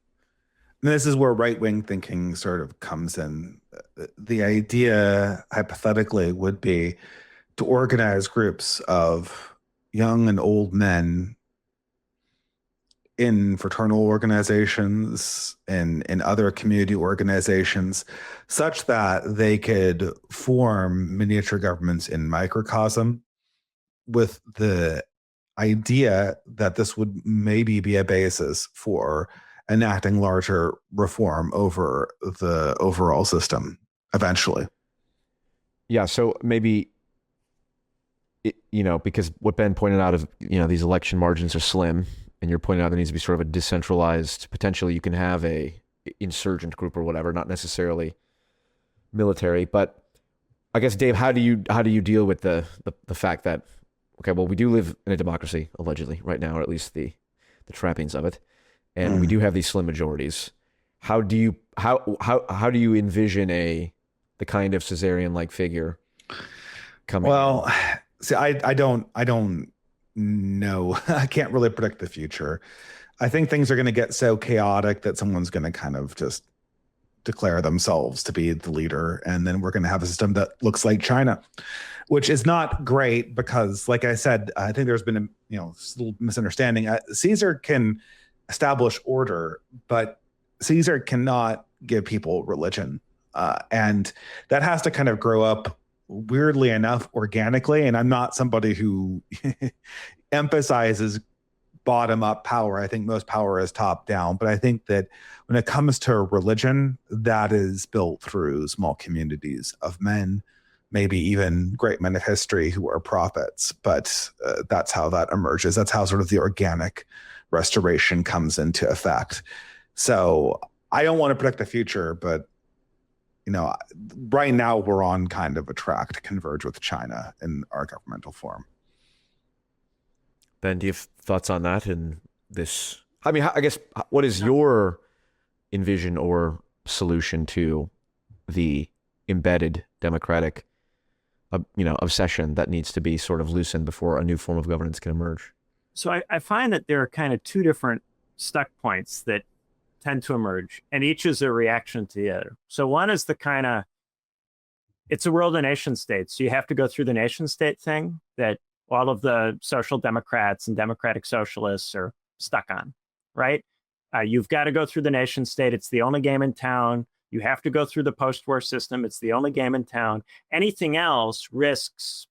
This is where right-wing thinking sort of comes in. The idea, hypothetically, would be to organize groups of young and old men in fraternal organizations and in other community organizations, such that they could form miniature governments in microcosm, with the idea that this would maybe be a basis for enacting larger reform over the overall system eventually. Yeah, so maybe, because what Ben pointed out is, these election margins are slim, and you're pointing out there needs to be sort of a decentralized, potentially you can have a insurgent group or whatever, not necessarily military. But I guess, Dave, how do you deal with the fact that, okay, well, we do live in a democracy, allegedly, right now, or at least the trappings of it. And we do have these slim majorities. How do you envision the kind of Caesarian-like figure coming? Well, see, I don't know. I can't really predict the future. I think things are going to get so chaotic that someone's going to kind of just declare themselves to be the leader, and then we're going to have a system that looks like China, which is not great because, like I said, I think there's been a little misunderstanding. Caesar can establish order, but Caesar cannot give people religion, and that has to kind of grow up, weirdly enough, organically. And I'm not somebody who emphasizes bottom-up power. I think most power is top-down, but I think that when it comes to religion, that is built through small communities of men, maybe even great men of history who are prophets. But that's how that emerges. That's how sort of the organic restoration comes into effect. So I don't want to predict the future, but right now we're on kind of a track to converge with China in our governmental form. Ben, do you have thoughts on that and this? I mean, I guess, what is your envision or solution to the embedded democratic, obsession that needs to be sort of loosened before a new form of governance can emerge? So I find that there are kind of two different stuck points that tend to emerge, and each is a reaction to the other. So one is the kind of, it's a world of nation states. So you have to go through the nation state thing that all of the social democrats and democratic socialists are stuck on, right? You've got to go through the nation state. It's the only game in town. You have to go through the post-war system. It's the only game in town. Anything else risks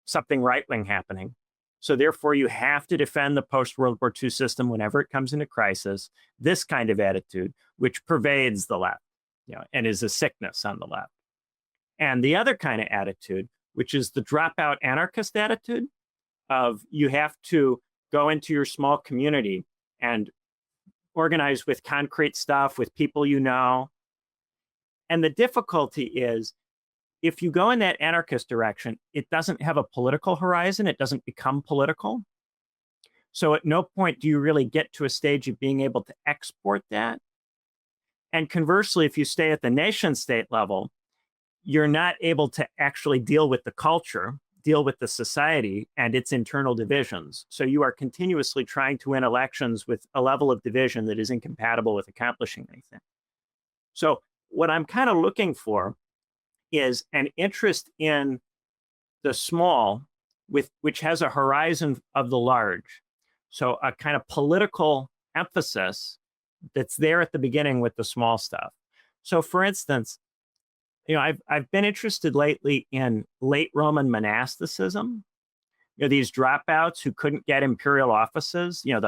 something right-wing happening. So therefore, you have to defend the post-World War II system whenever it comes into crisis. This kind of attitude, which pervades the left, and is a sickness on the left. And the other kind of attitude, which is the dropout anarchist attitude of you have to go into your small community and organize with concrete stuff, with people you know. And the difficulty is, if you go in that anarchist direction, it doesn't have a political horizon. It doesn't become political. So at no point do you really get to a stage of being able to export that. And conversely, if you stay at the nation state level, you're not able to actually deal with the culture, deal with the society and its internal divisions. So you are continuously trying to win elections with a level of division that is incompatible with accomplishing anything. So what I'm kind of looking for is an interest in the small, which has a horizon of the large. So a kind of political emphasis that's there at the beginning with the small stuff. So for instance, I've been interested lately in late Roman monasticism. These dropouts who couldn't get imperial offices. In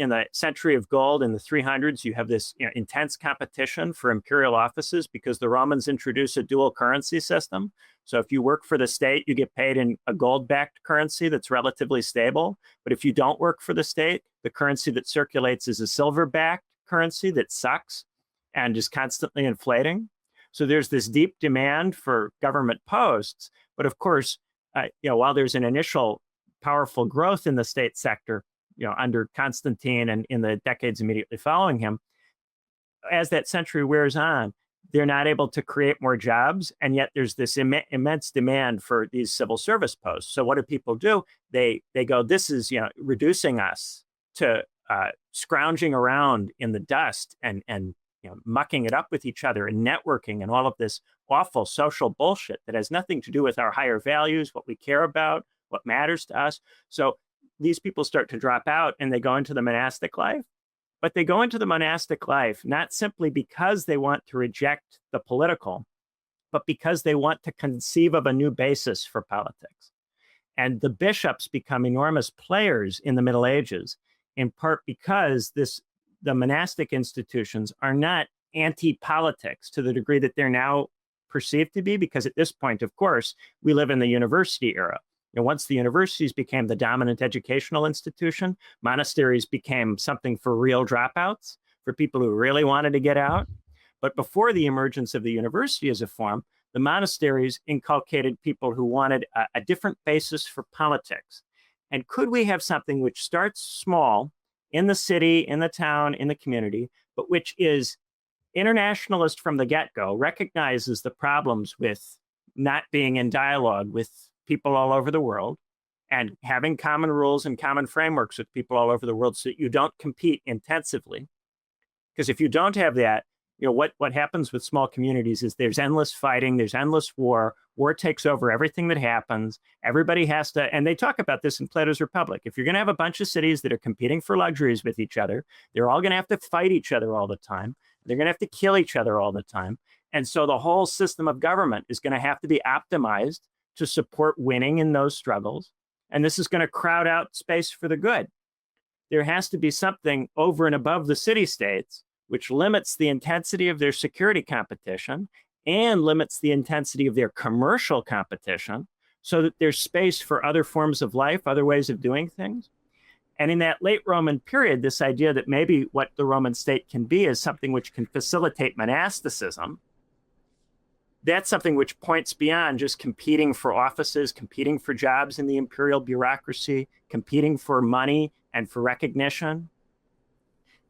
the century of gold in the 300s, you have this intense competition for imperial offices because the Romans introduce a dual currency system. So if you work for the state, you get paid in a gold-backed currency that's relatively stable. But if you don't work for the state, the currency that circulates is a silver-backed currency that sucks and is constantly inflating. So there's this deep demand for government posts. But of course, while there's an initial powerful growth in the state sector, under Constantine and in the decades immediately following him, as that century wears on, they're not able to create more jobs. And yet there's this immense demand for these civil service posts. So what do people do? They go, this is reducing us to scrounging around in the dust and mucking it up with each other and networking and all of this awful social bullshit that has nothing to do with our higher values, what we care about, what matters to us. So these people start to drop out and they go into the monastic life. But they go into the monastic life not simply because they want to reject the political, but because they want to conceive of a new basis for politics. And the bishops become enormous players in the Middle Ages, in part because the monastic institutions are not anti-politics to the degree that they're now perceived to be, because at this point, of course, we live in the university era. Once the universities became the dominant educational institution, monasteries became something for real dropouts, for people who really wanted to get out. But before the emergence of the university as a form, the monasteries inculcated people who wanted a different basis for politics. And could we have something which starts small in the city, in the town, in the community, but which is internationalist from the get-go, recognizes the problems with not being in dialogue with people all over the world and having common rules and common frameworks with people all over the world so that you don't compete intensively. Because if you don't have that, what happens with small communities is there's endless fighting, there's endless war. War takes over everything that happens. Everybody has to, and they talk about this in Plato's Republic. If you're going to have a bunch of cities that are competing for luxuries with each other, they're all going to have to fight each other all the time. They're going to have to kill each other all the time. And so the whole system of government is going to have to be optimized to support winning in those struggles. And this is going to crowd out space for the good. There has to be something over and above the city-states which limits the intensity of their security competition and limits the intensity of their commercial competition so that there's space for other forms of life, other ways of doing things. And in that late Roman period, this idea that maybe what the Roman state can be is something which can facilitate monasticism, that's something which points beyond just competing for offices, competing for jobs in the imperial bureaucracy, competing for money and for recognition.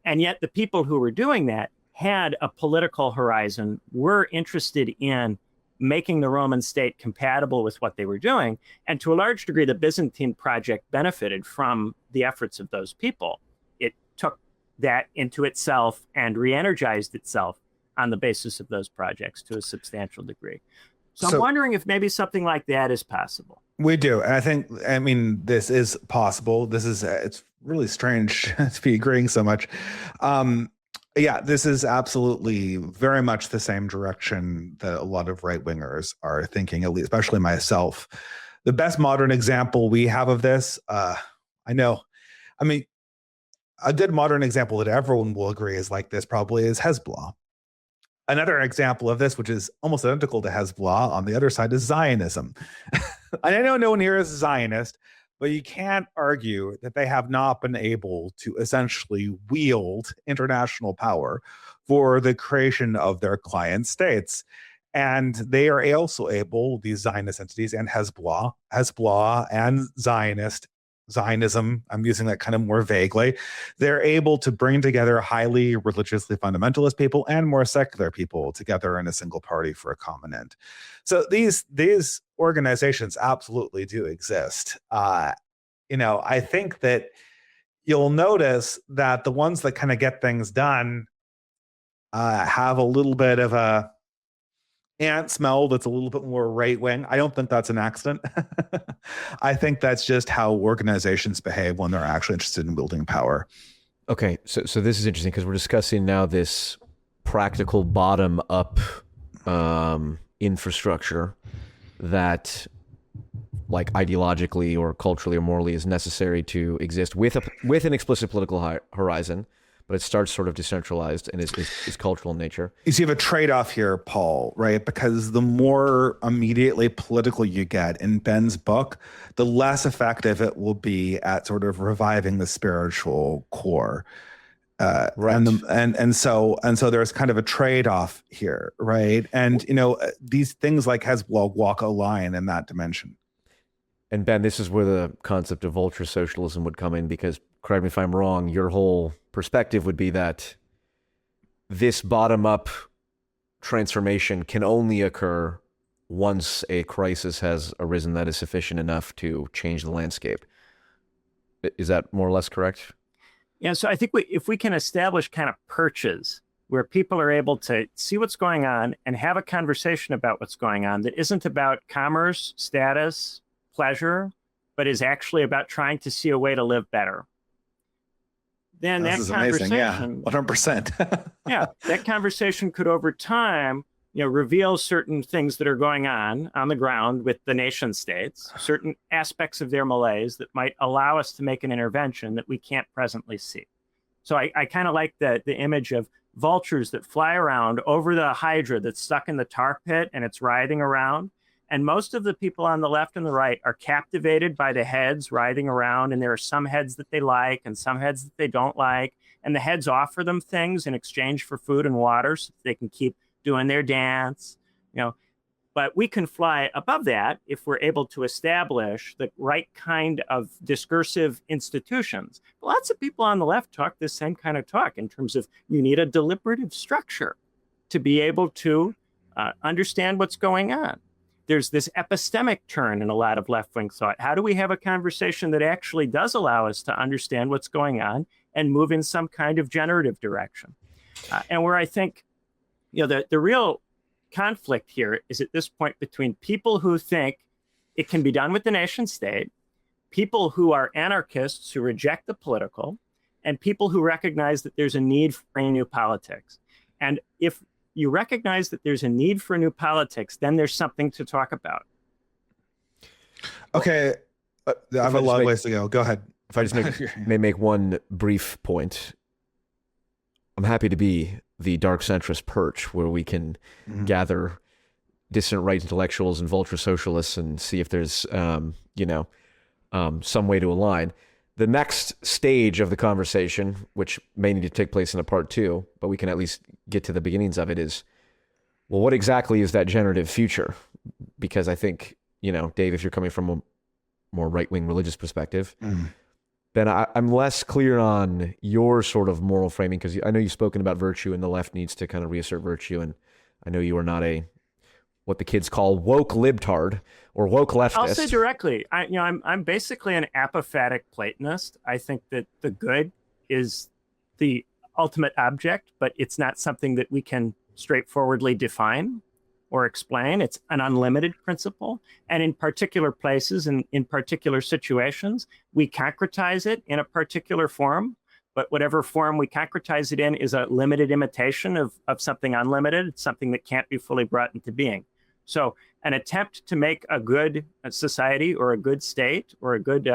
And yet the people who were doing that had a political horizon, were interested in making the Roman state compatible with what they were doing. And to a large degree, the Byzantine project benefited from the efforts of those people. It took that into itself and re-energized itself on the basis of those projects to a substantial degree. So I'm wondering if maybe something like that is possible. We do. And I mean, this is possible. It's really strange to be agreeing so much. Yeah, this is absolutely very much the same direction that a lot of right-wingers are thinking, at least, especially myself. The best modern example we have of this, a good modern example that everyone will agree is like this probably is Hezbollah. Another example of this, which is almost identical to Hezbollah on the other side, is Zionism. And I know no one here is a Zionist, but you can't argue that they have not been able to essentially wield international power for the creation of their client states. And they are also able, these Zionist entities and Hezbollah and Zionism, I'm using that kind of more vaguely, they're able to bring together highly religiously fundamentalist people and more secular people together in a single party for a common end. So these organizations absolutely do exist. I think that you'll notice that the ones that kind of get things done have a little bit of a ant smell that's a little bit more right-wing. I don't think that's an accident. I think that's just how organizations behave when they're actually interested in building power. Okay, so this is interesting because we're discussing now this practical bottom-up infrastructure that, like, ideologically or culturally or morally is necessary to exist with an explicit political horizon, but it starts sort of decentralized and is cultural in nature. You see, you have a trade-off here, Paul, right? Because the more immediately political you get in Ben's book, the less effective it will be at sort of reviving the spiritual core. Right. And so there's kind of a trade-off here, right? And these things like Hezbollah walk a line in that dimension. And Ben, this is where the concept of vulture socialism would come in, because, correct me if I'm wrong, your whole perspective would be that this bottom-up transformation can only occur once a crisis has arisen that is sufficient enough to change the landscape. Is that more or less correct? Yeah, so I think if we can establish kind of perches where people are able to see what's going on and have a conversation about what's going on that isn't about commerce, status, pleasure, but is actually about trying to see a way to live better, then this that conversation, amazing. Yeah, 100%. Yeah, that conversation could over time, reveal certain things that are going on the ground with the nation states, certain aspects of their malaise that might allow us to make an intervention that we can't presently see. So I kind of like the image of vultures that fly around over the hydra that's stuck in the tar pit and it's writhing around. And most of the people on the left and the right are captivated by the heads writhing around. And there are some heads that they like and some heads that they don't like. And the heads offer them things in exchange for food and water so that they can keep doing their dance, But we can fly above that if we're able to establish the right kind of discursive institutions. Lots of people on the left talk this same kind of talk in terms of you need a deliberative structure to be able to understand what's going on. There's this epistemic turn in a lot of left-wing thought. How do we have a conversation that actually does allow us to understand what's going on and move in some kind of generative direction? And where I think, the real conflict here is at this point between people who think it can be done with the nation state, people who are anarchists who reject the political, and people who recognize that there's a need for a new politics. And if you recognize that there's a need for new politics, then there's something to talk about. Okay. I have a long ways to go. Go ahead. If I just may make one brief point, I'm happy to be the dark centrist perch where we can gather dissident right intellectuals and vulture socialists and see if there's, some way to align. the next stage of the conversation, which may need to take place in a part 2, but we can at least get to the beginnings of it, is, well, what exactly is that generative future? Because I think, Dave, if you're coming from a more right-wing religious perspective, then I'm less clear on your sort of moral framing, because I know you've spoken about virtue and the left needs to kind of reassert virtue. And I know you are not what the kids call woke libtard or woke leftist. I'll say directly, I'm basically an apophatic Platonist. I think that the good is the ultimate object, but it's not something that we can straightforwardly define or explain. It's an unlimited principle. And in particular places and in particular situations, we concretize it in a particular form, but whatever form we concretize it in is a limited imitation of something unlimited. It's something that can't be fully brought into being. So an attempt to make a good society or a good state or a good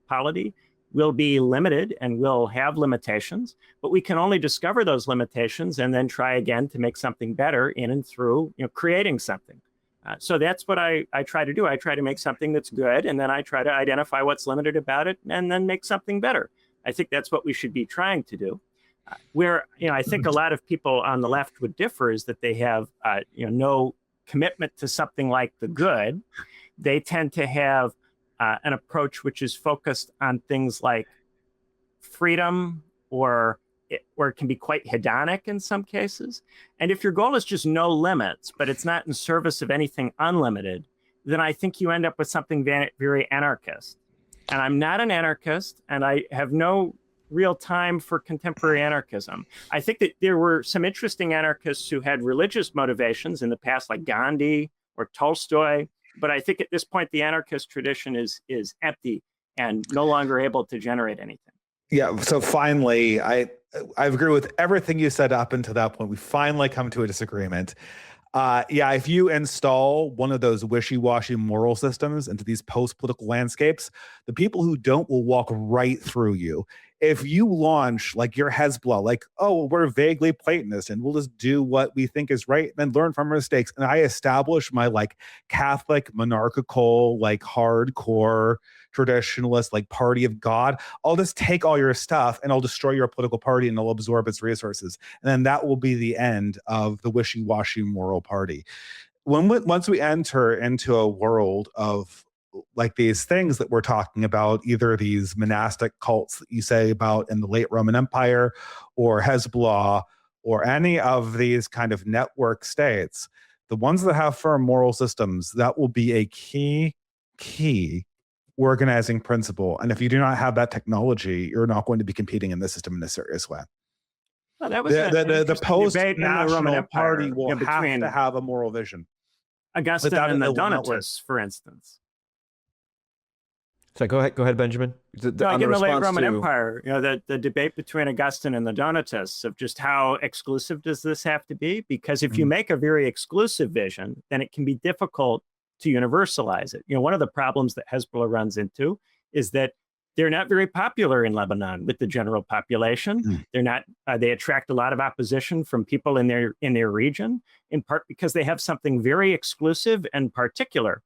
polity will be limited and will have limitations, but we can only discover those limitations and then try again to make something better in and through creating something. So that's what I try to do. I try to make something that's good, and then I try to identify what's limited about it and then make something better. I think that's what we should be trying to do. Where I think a lot of people on the left would differ is that they have no commitment to something like the good. They tend to have an approach which is focused on things like freedom, or it can be quite hedonic in some cases. And if your goal is just no limits, but it's not in service of anything unlimited, then I think you end up with something very anarchist. And I'm not an anarchist, and I have no real time for contemporary anarchism. I think that there were some interesting anarchists who had religious motivations in the past, like Gandhi or Tolstoy. But I think at this point, the anarchist tradition is empty and no longer able to generate anything. Yeah. So finally, I agree with everything you said up until that point. We finally come to a disagreement. If you install one of those wishy-washy moral systems into these post-political landscapes, the people who don't will walk right through you. If you launch like your Hezbollah, like, oh, we're vaguely Platonist and we'll just do what we think is right and then learn from our mistakes, and I establish my like Catholic, monarchical, like hardcore traditionalist, like party of God, I'll just take all your stuff and I'll destroy your political party and I'll absorb its resources. And then that will be the end of the wishy-washy moral party. Once we enter into a world of like these things that we're talking about, either these monastic cults that you say about in the late Roman Empire or Hezbollah or any of these kind of network states, the ones that have firm moral systems, that will be a key organizing principle. And if you do not have that technology, you're not going to be competing in the system in a serious way. Well, that was the post-national party will have between to have a moral vision. Augustine and the Donatists, for instance. So go ahead, Benjamin. In the late Roman Empire, the debate between Augustine and the Donatists of just how exclusive does this have to be? Because if you make a very exclusive vision, then it can be difficult to universalize it. One of the problems that Hezbollah runs into is that they're not very popular in Lebanon with the general population. They're not. They attract a lot of opposition from people in their region, in part because they have something very exclusive and particular.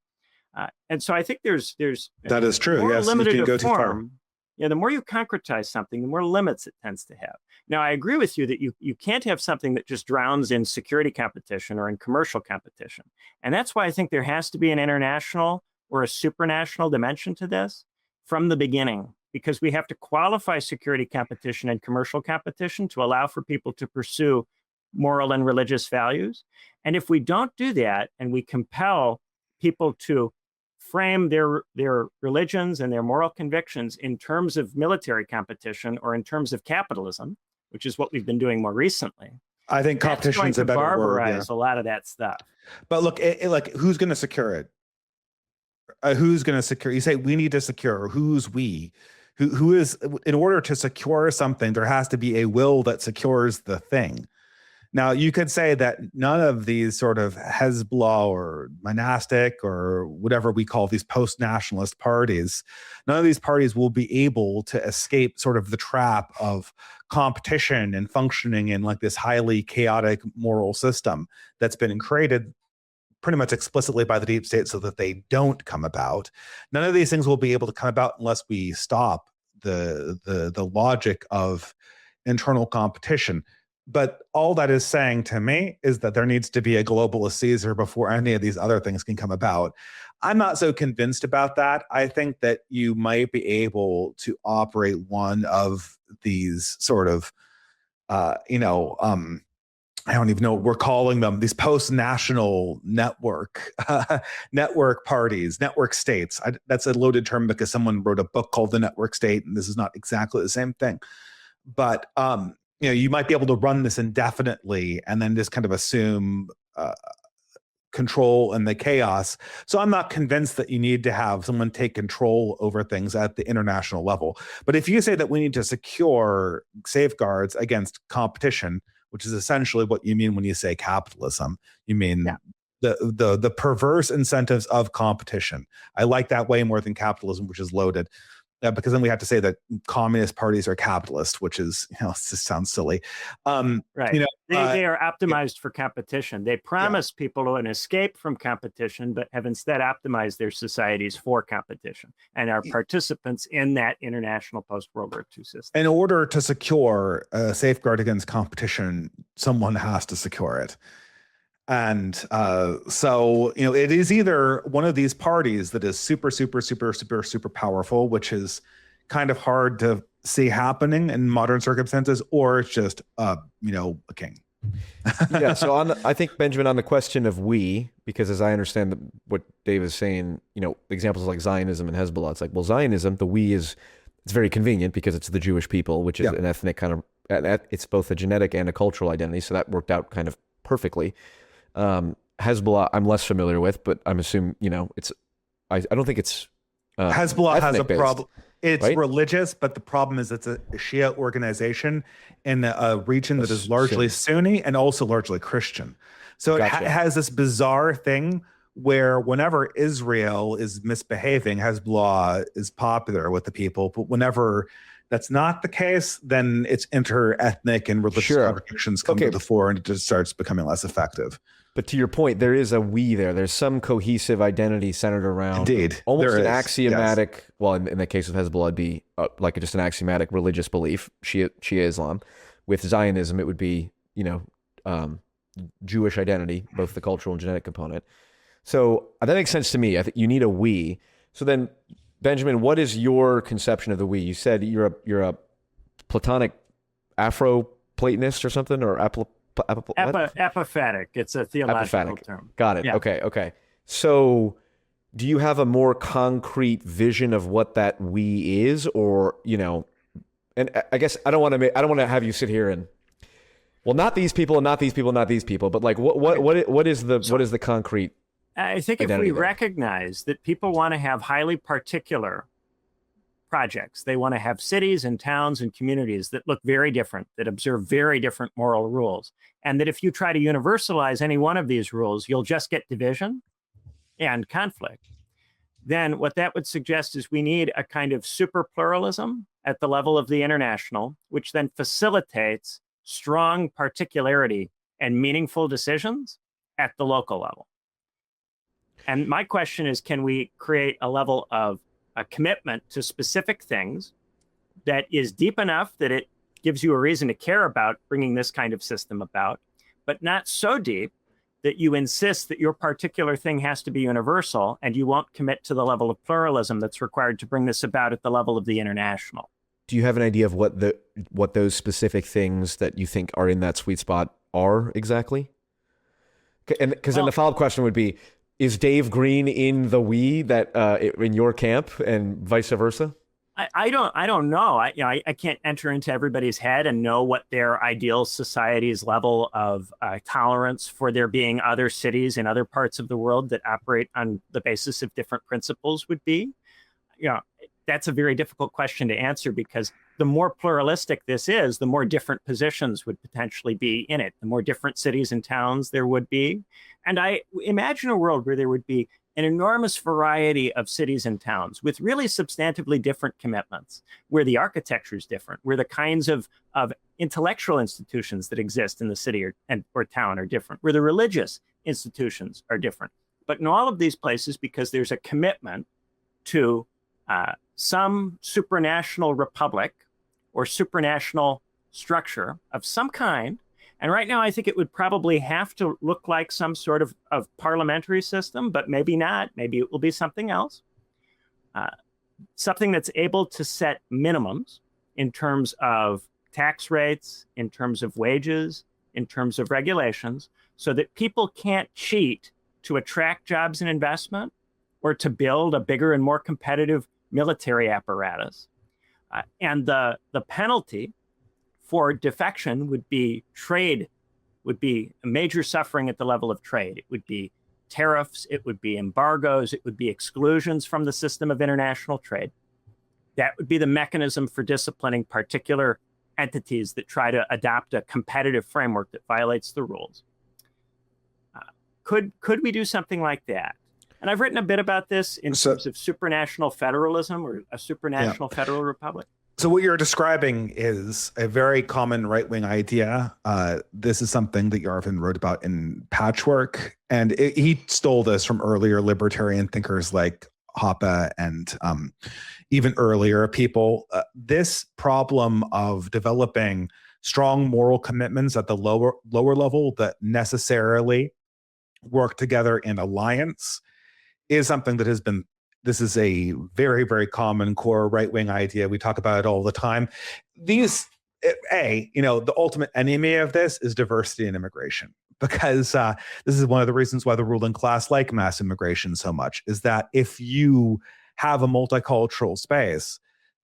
And so I think there's that is true. Yes, limited you can go form. The more you concretize something, the more limits it tends to have. Now, I agree with you that you can't have something that just drowns in security competition or in commercial competition. And that's why I think there has to be an international or a supranational dimension to this from the beginning, because we have to qualify security competition and commercial competition to allow for people to pursue moral and religious values. And if we don't do that, and we compel people to frame their religions and their moral convictions in terms of military competition or in terms of capitalism, which is what we've been doing more recently, I think competition is a better word. Barbarize a lot of that stuff. But look, like, who's going to secure it? Who's going to secure? You say we need to secure. Who's we? Who is? In order to secure something, there has to be a will that secures the thing. Now, you could say that none of these sort of Hezbollah or monastic or whatever we call these post-nationalist parties, none of these parties will be able to escape sort of the trap of competition and functioning in like this highly chaotic moral system that's been created pretty much explicitly by the deep state so that they don't come about. None of these things will be able to come about unless we stop the logic of internal competition. But all that is saying to me is that there needs to be a globalist Caesar before any of these other things can come about. I'm not so convinced about that. I think that you might be able to operate one of these sort of, I don't even know what we're calling them, these post-national network parties, network states. That's a loaded term because someone wrote a book called The Network State, and this is not exactly the same thing. But you might be able to run this indefinitely and then just kind of assume control and the chaos. So I'm not convinced that you need to have someone take control over things at the international level. But if you say that we need to secure safeguards against competition, which is essentially what you mean when you say capitalism, you mean the perverse incentives of competition. I like that way more than capitalism, which is loaded. Because then we have to say that communist parties are capitalist, which is, it just sounds silly. Right. They are optimized for competition. They promise people an escape from competition, but have instead optimized their societies for competition and are participants in that international post-World War II system. In order to secure a safeguard against competition, someone has to secure it. And so, it is either one of these parties that is super, super, super, super, super powerful, which is kind of hard to see happening in modern circumstances, or it's just, a king. Yeah. So I think, Benjamin, on the question of we, because as I understand what Dave is saying, examples like Zionism and Hezbollah, it's like, well, Zionism, the we it's very convenient because it's the Jewish people, which is an ethnic kind of, it's both a genetic and a cultural identity. So that worked out kind of perfectly. Hezbollah, I'm less familiar with, but I'm assuming, I don't think it's Hezbollah has a problem. It's right? religious, but the problem is it's a Shia organization in a region that is largely Sunni and also largely Christian. So it has this bizarre thing where whenever Israel is misbehaving, Hezbollah is popular with the people, but whenever that's not the case, then it's inter-ethnic and religious contradictions come to the fore, and it just starts becoming less effective. But to your point, there is a we there. There's some cohesive identity centered around almost an axiomatic, well, in the case of Hezbollah, it'd be just an axiomatic religious belief, Shia Islam. With Zionism, it would be, Jewish identity, both the cultural and genetic component. So that makes sense to me. I think you need a we. So then, Benjamin, what is your conception of the we? You said you're a Platonic Afro-Platonist or something, or apophatic. It's a theological term. Got it. Yeah. Okay. So do you have a more concrete vision of what that we is, or, and I guess I don't want to have you sit here and, well, not these people and not these people, not these people, but like what is the concrete? I think if we recognize that people want to have highly particular projects, they want to have cities and towns and communities that look very different, that observe very different moral rules, and that if you try to universalize any one of these rules, you'll just get division and conflict, then what that would suggest is we need a kind of super-pluralism at the level of the international, which then facilitates strong particularity and meaningful decisions at the local level. And my question is, can we create a level of a commitment to specific things that is deep enough that it gives you a reason to care about bringing this kind of system about, but not so deep that you insist that your particular thing has to be universal and you won't commit to the level of pluralism that's required to bring this about at the level of the international? Do you have an idea of what those specific things that you think are in that sweet spot are exactly? And because then the follow-up question would be, is Dave Greene in the we that in your camp, and vice versa? I don't know. I can't enter into everybody's head and know what their ideal society's level of tolerance for there being other cities in other parts of the world that operate on the basis of different principles would be. That's a very difficult question to answer, because the more pluralistic this is, the more different positions would potentially be in it, the more different cities and towns there would be. And I imagine a world where there would be an enormous variety of cities and towns with really substantively different commitments, where the architecture is different, where the kinds of intellectual institutions that exist in the city or town are different, where the religious institutions are different. But in all of these places, because there's a commitment to some supranational republic or supranational structure of some kind. And right now, I think it would probably have to look like some sort of parliamentary system, but maybe not. Maybe it will be something else. Something that's able to set minimums in terms of tax rates, in terms of wages, in terms of regulations, so that people can't cheat to attract jobs and investment or to build a bigger and more competitive military apparatus. And the penalty for defection would be trade, would be a major suffering at the level of trade. It would be tariffs, it would be embargoes, it would be exclusions from the system of international trade. That would be the mechanism for disciplining particular entities that try to adopt a competitive framework that violates the rules. Could we do something like that? And I've written a bit about this in terms of supranational federalism or a supranational federal republic. So what you're describing is a very common right-wing idea. This is something that Yarvin wrote about in Patchwork, and he stole this from earlier libertarian thinkers like Hoppe and even earlier people. This problem of developing strong moral commitments at the lower level that necessarily work together in alliance is something that has been. This is a very, very common core right-wing idea. We talk about it all the time. The ultimate enemy of this is diversity and immigration, because this is one of the reasons why the ruling class like mass immigration so much, is that if you have a multicultural space,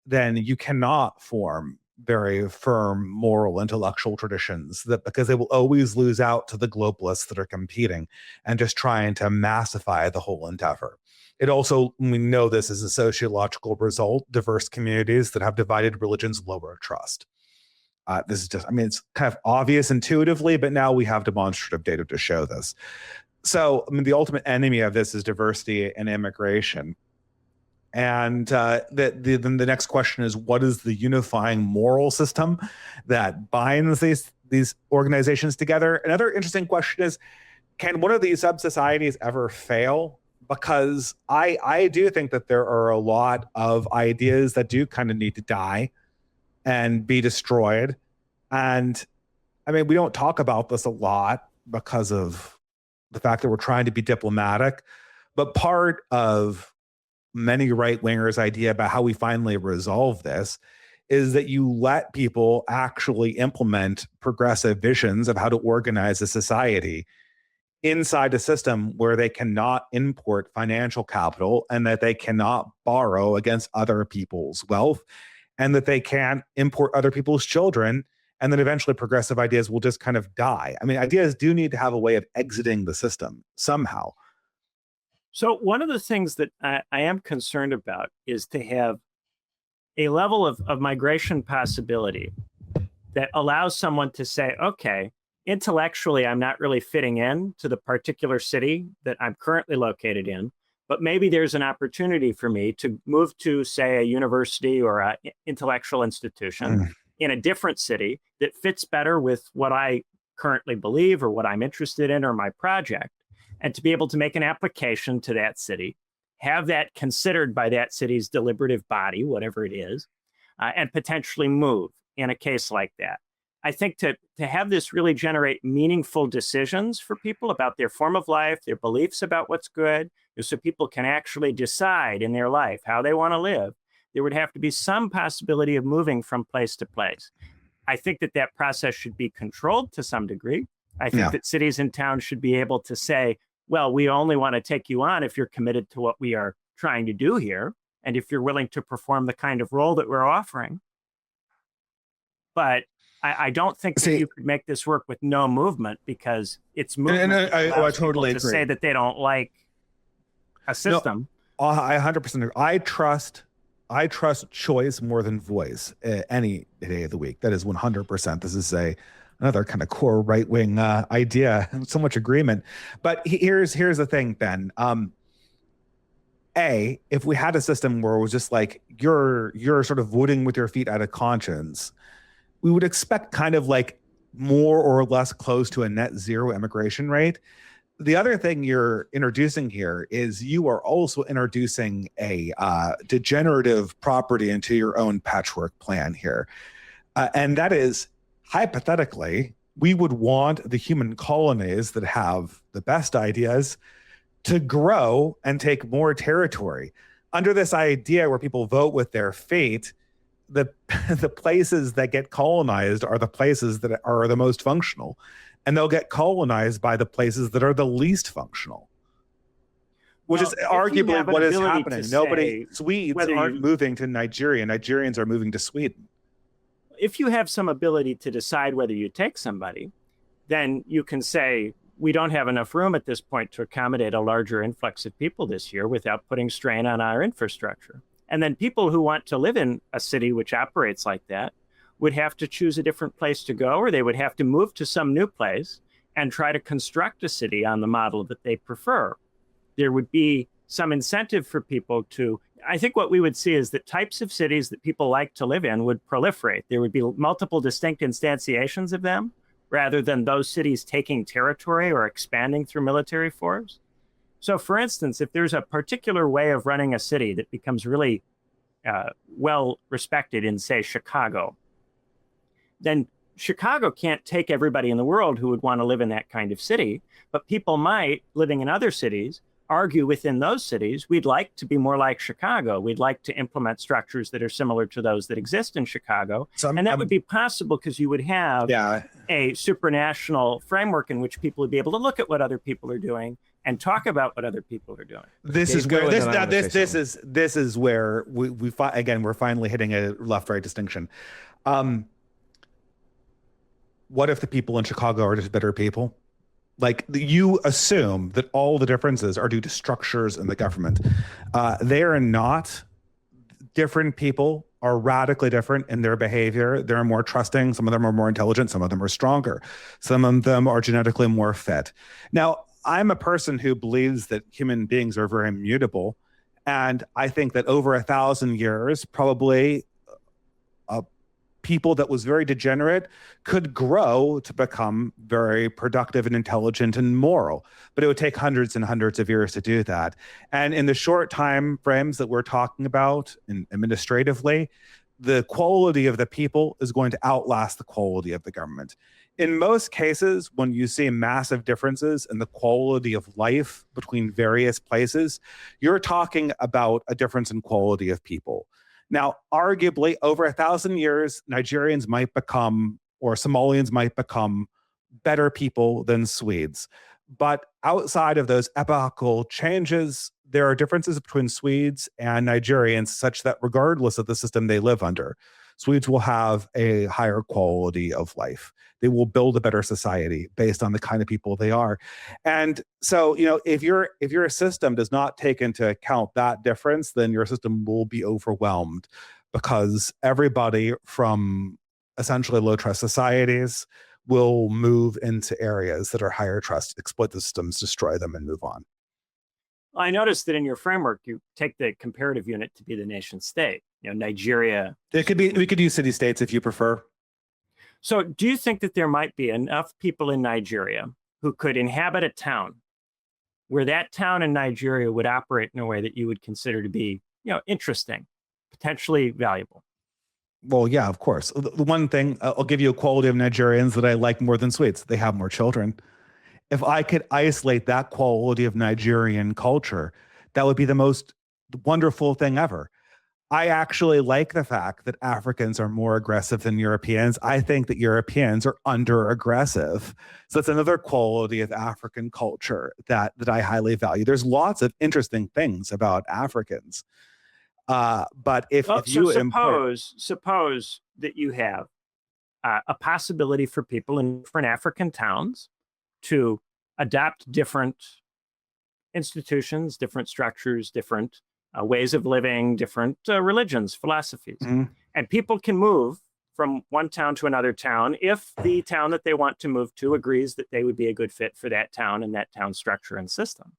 then you cannot form very firm moral intellectual traditions, that because they will always lose out to the globalists that are competing and just trying to massify the whole endeavor. It also, we know this is a sociological result. Diverse communities that have divided religions lower trust. This is just, it's kind of obvious intuitively, but now we have demonstrative data to show this. So, the ultimate enemy of this is diversity and immigration. And then the next question is, what is the unifying moral system that binds these organizations together? Another interesting question is, can one of these sub-societies ever fail? Because I do think that there are a lot of ideas that do kind of need to die and be destroyed. And we don't talk about this a lot because of the fact that we're trying to be diplomatic. But part of many right-wingers' idea about how we finally resolve this is that you let people actually implement progressive visions of how to organize a society inside a system where they cannot import financial capital, and that they cannot borrow against other people's wealth, and that they can't import other people's children, and then eventually progressive ideas will just kind of die. Ideas do need to have a way of exiting the system somehow. So one of the things that I am concerned about is to have a level of migration possibility that allows someone to say, okay, intellectually, I'm not really fitting in to the particular city that I'm currently located in, but maybe there's an opportunity for me to move to, say, a university or an intellectual institution in a different city that fits better with what I currently believe or what I'm interested in or my project, and to be able to make an application to that city, have that considered by that city's deliberative body, whatever it is, and potentially move in a case like that. I think to have this really generate meaningful decisions for people about their form of life, their beliefs about what's good, so people can actually decide in their life how they want to live, there would have to be some possibility of moving from place to place. I think that process should be controlled to some degree. I think that cities and towns should be able to say, well, we only want to take you on if you're committed to what we are trying to do here, and if you're willing to perform the kind of role that we're offering. But I don't think that you could make this work with no movement, because it's movement. And I totally agree. To say that they don't like a system. No, I 100% agree. I trust choice more than voice any day of the week. That is 100%. This is another kind of core right-wing idea. So much agreement. But here's the thing, Ben. If we had a system where it was just like you're sort of voting with your feet out of conscience, we would expect kind of like more or less close to a net zero immigration rate. the other thing you're introducing here is you are also introducing a degenerative property into your own patchwork plan here. And that is, hypothetically, we would want the human colonies that have the best ideas to grow and take more territory. Under this idea where people vote with their fate, the places that get colonized are the places that are the most functional, and they'll get colonized by the places that are the least functional, which is arguably what is happening. Swedes aren't moving to Nigeria. Nigerians are moving to Sweden. If you have some ability to decide whether you take somebody, then you can say, we don't have enough room at this point to accommodate a larger influx of people this year without putting strain on our infrastructure. And then people who want to live in a city which operates like that would have to choose a different place to go, or they would have to move to some new place and try to construct a city on the model that they prefer. There would be some incentive for people to, I think what we would see is that types of cities that people like to live in would proliferate. There would be multiple distinct instantiations of them, rather than those cities taking territory or expanding through military force. So for instance, if there's a particular way of running a city that becomes really well respected in, say, Chicago, then Chicago can't take everybody in the world who would want to live in that kind of city, but people might, living in other cities, argue within those cities, we'd like to be more like Chicago. We'd like to implement structures that are similar to those that exist in Chicago. And that would be possible because you would have a supranational framework in which people would be able to look at what other people are doing and talk about what other people are doing. This is where this is where we're finally hitting a left-right distinction. What if the people in Chicago are just better people? Like, you assume that all the differences are due to structures in the government. They are not. Different people are radically different in their behavior. They're more trusting. Some of them are more intelligent. Some of them are stronger. Some of them are genetically more fit. Now, I'm a person who believes that human beings are very mutable. And I think that over 1,000 years, probably people that was very degenerate could grow to become very productive and intelligent and moral, but it would take hundreds and hundreds of years to do that. And in the short time frames that we're talking about administratively, the quality of the people is going to outlast the quality of the government. In most cases, when you see massive differences in the quality of life between various places, you're talking about a difference in quality of people. Now, arguably, over 1,000 years, Nigerians might become, or Somalians might become, better people than Swedes. But outside of those epochal changes, there are differences between Swedes and Nigerians such that regardless of the system they live under, Swedes will have a higher quality of life. They will build a better society based on the kind of people they are. And so, if your system does not take into account that difference, then your system will be overwhelmed, because everybody from essentially low trust societies will move into areas that are higher trust, exploit the systems, destroy them, and move on. I noticed that in your framework, you take the comparative unit to be the nation state. Nigeria. We could use city states if you prefer. So do you think that there might be enough people in Nigeria who could inhabit a town where that town in Nigeria would operate in a way that you would consider to be, interesting, potentially valuable? Well, yeah, of course. The one thing, I'll give you a quality of Nigerians that I like more than Swedes. They have more children. If I could isolate that quality of Nigerian culture, that would be the most wonderful thing ever. I actually like the fact that Africans are more aggressive than Europeans. I think that Europeans are under-aggressive. So it's another quality of African culture that I highly value. There's lots of interesting things about Africans. But if you suppose that you have a possibility for people in different African towns to adopt different institutions, different structures, different ways of living, different religions, philosophies. Mm-hmm. And people can move from one town to another town if the town that they want to move to agrees that they would be a good fit for that town and that town structure and system.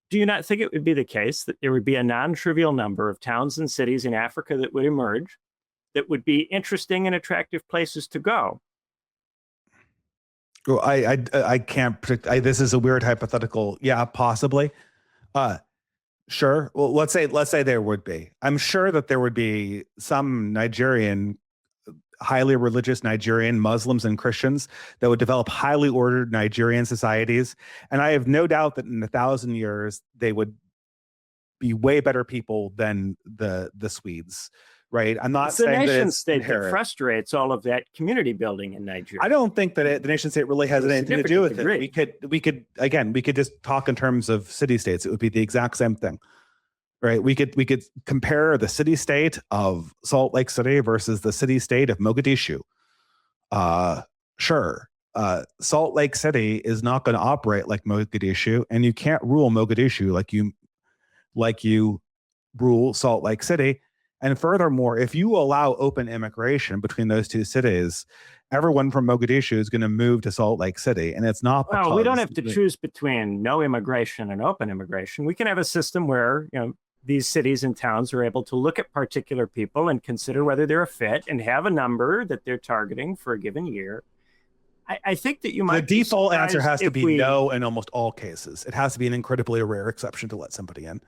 Do you not think it would be the case that there would be a non-trivial number of towns and cities in Africa that would emerge that would be interesting and attractive places to go? Well, I can't predict. This is a weird hypothetical. Yeah, possibly. Sure. Well, let's say there would be. I'm sure that there would be some highly religious Nigerian Muslims and Christians that would develop highly ordered Nigerian societies, and I have no doubt that in 1,000 years they would be way better people than the Swedes. Right. I'm not saying the that nation it's state inherent. that frustrates all of that community building in Nigeria. I don't think that the nation state really has anything to do with it. We could just talk in terms of city states. It would be the exact same thing, right? We could compare the city state of Salt Lake City versus the city state of Mogadishu. Sure. Salt Lake City is not going to operate like Mogadishu, and you can't rule Mogadishu like you rule Salt Lake City. And furthermore, if you allow open immigration between those two cities, everyone from Mogadishu is going to move to Salt Lake City. And it's not. Well, we don't have to choose between no immigration and open immigration. We can have a system where, these cities and towns are able to look at particular people and consider whether they're a fit and have a number that they're targeting for a given year. I think that you might. The default answer has to be no in almost all cases. It has to be an incredibly rare exception to let somebody in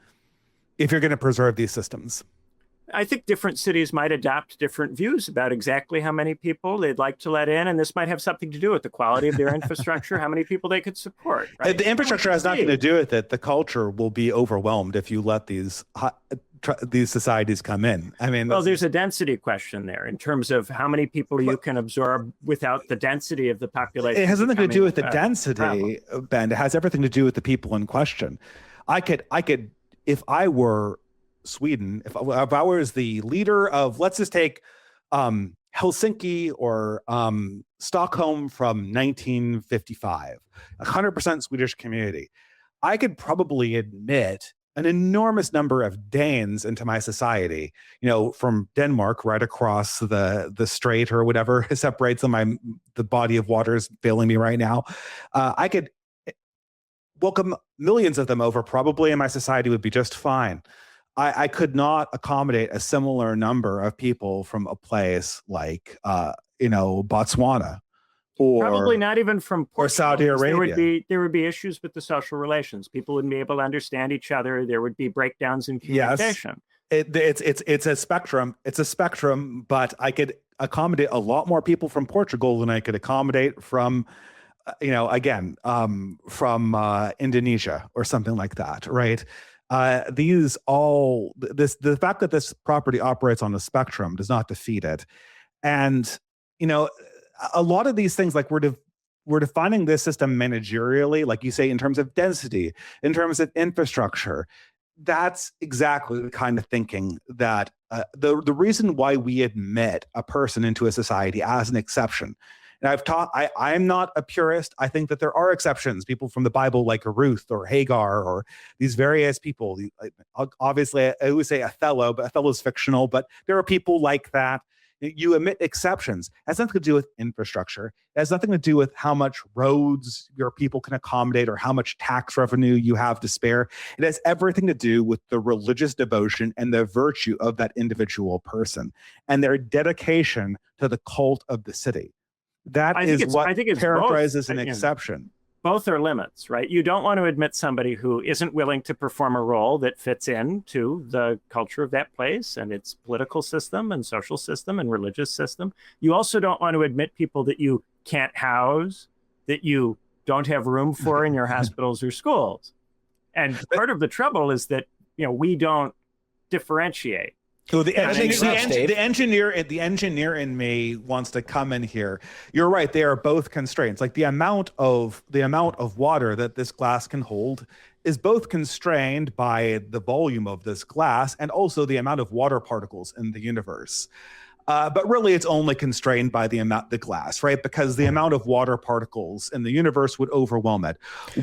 if you're going to preserve these systems. I think different cities might adopt different views about exactly how many people they'd like to let in, and this might have something to do with the quality of their infrastructure, how many people they could support. Right? The infrastructure has nothing to do with it. The culture will be overwhelmed if you let these societies come in. I mean, well, there's a density question there in terms of how many people you can absorb without the density of the population. It has nothing to do with the density, Ben. It has everything to do with the people in question. I could, if I were Sweden, if I was the leader of, let's just take Helsinki or Stockholm from 1955, 100% Swedish community, I could probably admit an enormous number of Danes into my society, from Denmark right across the strait or whatever separates them. The body of water is failing me right now. I could welcome millions of them over probably, and my society would be just fine. I could not accommodate a similar number of people from a place like, Botswana, or probably not even from Portugal, or Saudi Arabia. There would be issues with the social relations. People wouldn't be able to understand each other. There would be breakdowns in communication. Yes, it's a spectrum. It's a spectrum, but I could accommodate a lot more people from Portugal than I could accommodate from, from Indonesia or something like that, right? The fact that this property operates on a spectrum does not defeat it. And, a lot of these things, like we're defining this system managerially, like you say, in terms of density, in terms of infrastructure. That's exactly the kind of thinking that the reason why we admit a person into a society as an exception. And I'm not a purist. I think that there are exceptions, people from the Bible like Ruth or Hagar or these various people. Obviously, I always say Othello, but Othello is fictional, but there are people like that. You admit exceptions. It has nothing to do with infrastructure. It has nothing to do with how much roads your people can accommodate or how much tax revenue you have to spare. It has everything to do with the religious devotion and the virtue of that individual person and their dedication to the cult of the city. That is what characterizes an exception. Both are limits, right? You don't want to admit somebody who isn't willing to perform a role that fits into the culture of that place and its political system and social system and religious system. You also don't want to admit people that you can't house, that you don't have room for in your hospitals or schools. And part of the trouble is that, we don't differentiate. So the engineer in me wants to come in here. You're right; they are both constraints. Like the amount of water that this glass can hold is both constrained by the volume of this glass and also the amount of water particles in the universe. But really, it's only constrained by the glass, right? Because the amount of water particles in the universe would overwhelm it.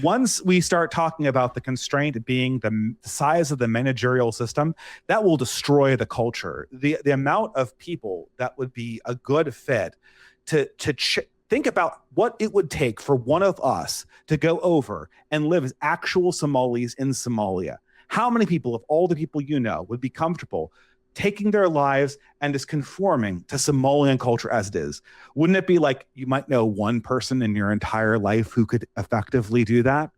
Once we start talking about the constraint being the size of the managerial system, that will destroy the culture. The amount of people that would be a good fit to think about what it would take for one of us to go over and live as actual Somalis in Somalia. How many people, of all the people would be comfortable taking their lives and is conforming to Somalian culture as it is. Wouldn't it be like you might know one person in your entire life who could effectively do that?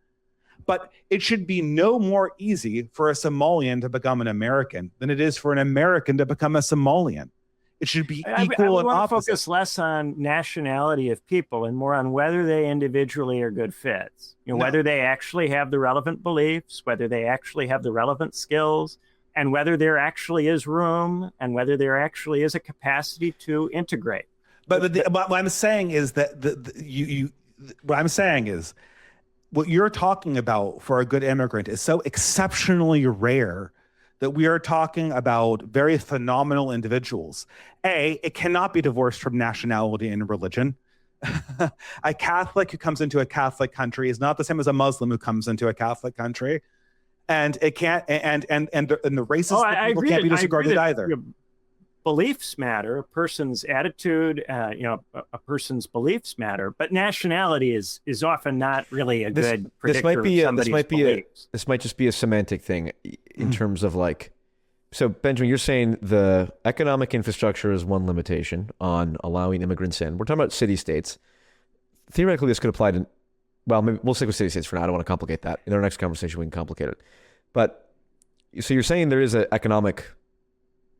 But it should be no more easy for a Somalian to become an American than it is for an American to become a Somalian. It should be equal and opposite. I want to focus less on nationality of people and more on whether they individually are good fits. Whether they actually have the relevant beliefs, whether they actually have the relevant skills, and whether there actually is room and whether there actually is a capacity to integrate. But what I'm saying is that what I'm saying is what you're talking about for a good immigrant is so exceptionally rare that we are talking about very phenomenal individuals. It cannot be divorced from nationality and religion. A Catholic who comes into a Catholic country is not the same as a Muslim who comes into a Catholic country. And it can't, and the racist people can't be disregarded either. Beliefs matter. A person's attitude, a person's beliefs matter. But nationality is often not really a good predictor of somebody's beliefs. This might just be a semantic thing in terms of like. So Benjamin, you're saying the economic infrastructure is one limitation on allowing immigrants in. We're talking about city-states. Theoretically, this could apply to. Well, maybe we'll stick with city-states for now. I don't want to complicate that. In our next conversation, we can complicate it. But so you're saying there is an economic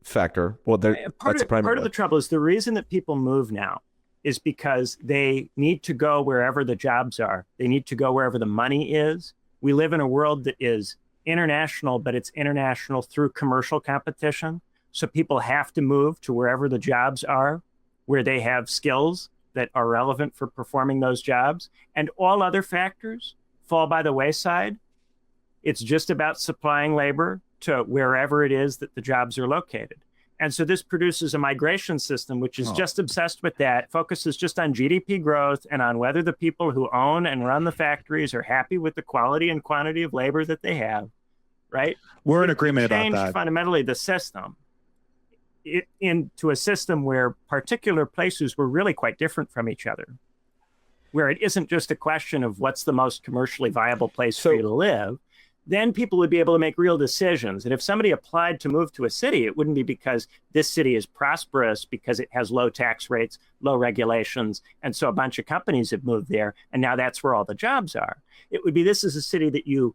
factor. Well, part of the trouble is the reason that people move now is because they need to go wherever the jobs are. They need to go wherever the money is. We live in a world that is international, but it's international through commercial competition. So people have to move to wherever the jobs are, where they have skills that are relevant for performing those jobs, and all other factors fall by the wayside. It's just about supplying labor to wherever it is that the jobs are located. And so this produces a migration system which is just obsessed with that, focuses just on GDP growth and on whether the people who own and run the factories are happy with the quality and quantity of labor that they have, right? We're in agreement about that. Fundamentally the system into a system where particular places were really quite different from each other, where it isn't just a question of what's the most commercially viable place for you to live. Then people would be able to make real decisions. And if somebody applied to move to a city, it wouldn't be because this city is prosperous, because it has low tax rates, low regulations, and so a bunch of companies have moved there, and now that's where all the jobs are. It would be, this is a city that you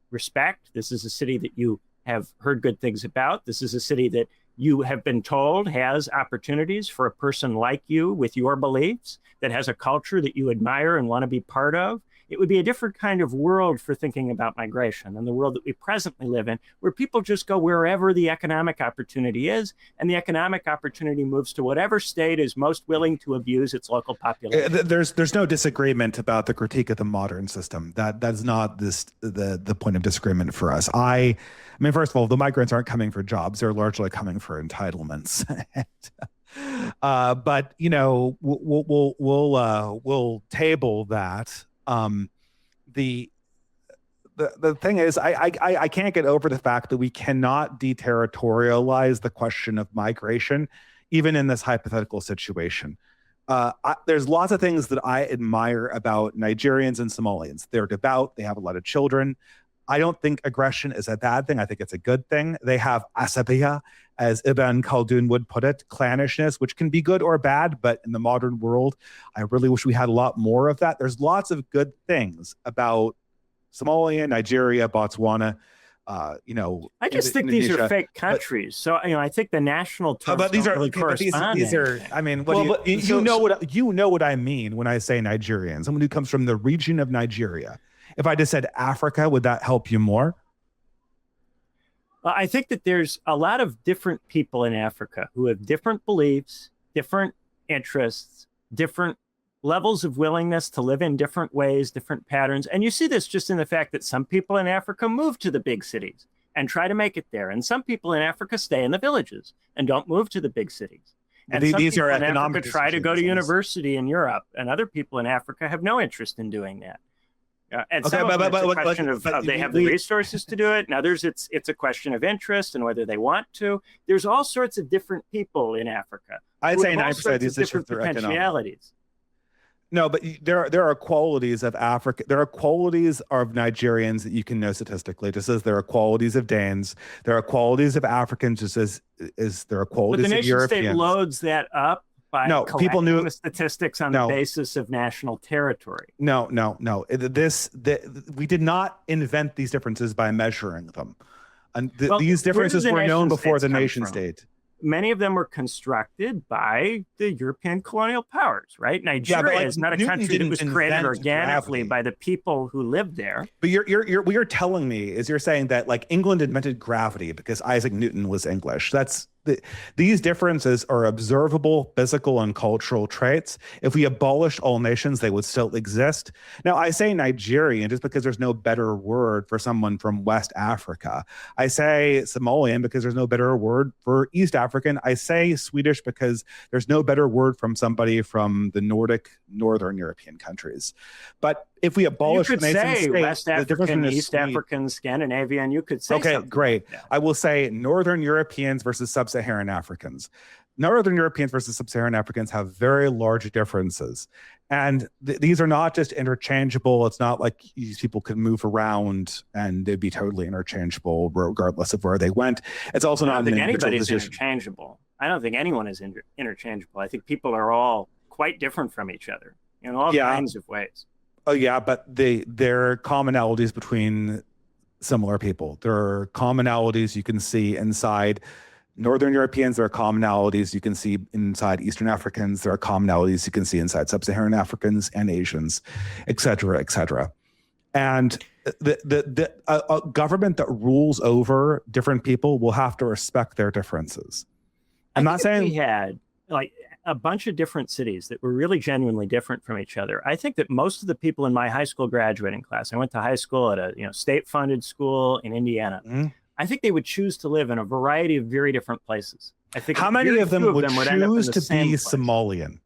respect. This is a city that you have heard good things about. This is a city that you have been told has opportunities for a person like you with your beliefs, that has a culture that you admire and want to be part of. It would be a different kind of world for thinking about migration than the world that we presently live in, where people just go wherever the economic opportunity is, and the economic opportunity moves to whatever state is most willing to abuse its local population. There's no disagreement about the critique of the modern system. That's not the point of disagreement for us. I mean, first of all, the migrants aren't coming for jobs; they're largely coming for entitlements. But we'll table that. The thing is, I can't get over the fact that we cannot deterritorialize the question of migration, even in this hypothetical situation. There's lots of things that I admire about Nigerians and Somalians. They're devout. They have a lot of children. I don't think aggression is a bad thing. I think it's a good thing. They have asabiya, as Ibn Khaldun would put it, clannishness, which can be good or bad, but in the modern world, I really wish we had a lot more of that. There's lots of good things about Somalia, Nigeria, Botswana. I just think Indonesia, these are fake countries. So I think the national terms but these don't are really correspond. These are. I mean, you know what I mean when I say Nigerian. Someone who comes from the region of Nigeria. If I just said Africa, would that help you more? I think that there's a lot of different people in Africa who have different beliefs, different interests, different levels of willingness to live in different ways, different patterns. And you see this just in the fact that some people in Africa move to the big cities and try to make it there. And some people in Africa stay in the villages and don't move to the big cities. And these some are people in economic Africa try to go to university in Europe, and other people in Africa have no interest in doing that. And some of them, it's a question of they have the resources to do it, and others it's a question of interest and whether they want to. There's all sorts of different people in Africa. I'd say 9% of these different potentialities. No, but there are qualities of Africa. There are qualities of Nigerians that you can know statistically, just as there are qualities of Danes. There are qualities of Africans, just as there are But qualities the of nation state Europeans. loads that up by No, people knew collecting the statistics on the no, basis of national territory. no, no, no. We did not invent these differences by measuring them. And Well, these where did differences the were known nation before states the come nation from? state. Many of them were constructed by the European colonial powers, right? Nigeria like, is not a Newton country that didn't was created invent organically gravity. by the people who lived there. But what you're telling me is you're saying that like England invented gravity because Isaac Newton was English. These differences are observable physical and cultural traits. If we abolished all nations, they would still exist. Now, I say Nigerian just because there's no better word for someone from West Africa. I say Somalian because there's no better word for East African. I say Swedish because there's no better word from somebody from the Nordic, Northern European countries. But if we abolish You could the nation say state, West the difference African, between East African, Scandinavian. You could say okay, something great. like that. I will say Northern Europeans versus Sub-Saharan Africans. Northern Europeans versus Sub-Saharan Africans have very large differences. And these are not just interchangeable. It's not like these people could move around and they'd be totally interchangeable regardless of where they went. It's also not I don't an think individual anybody's decision. interchangeable. I don't think anyone is interchangeable. I think people are all quite different from each other in all kinds of ways. Oh yeah, but there are commonalities between similar people. There are commonalities you can see inside Northern Europeans. There are commonalities you can see inside Eastern Africans. There are commonalities you can see inside Sub-Saharan Africans and Asians, et cetera, et cetera. And a government that rules over different people will have to respect their differences. I'm not saying we had like a bunch of different cities that were really genuinely different from each other. I think that most of the people in my high school graduating class, I went to high school at a state-funded school in Indiana. Mm-hmm. I think they would choose to live in a variety of very different places. I think how many of them would choose to be place. Somalian?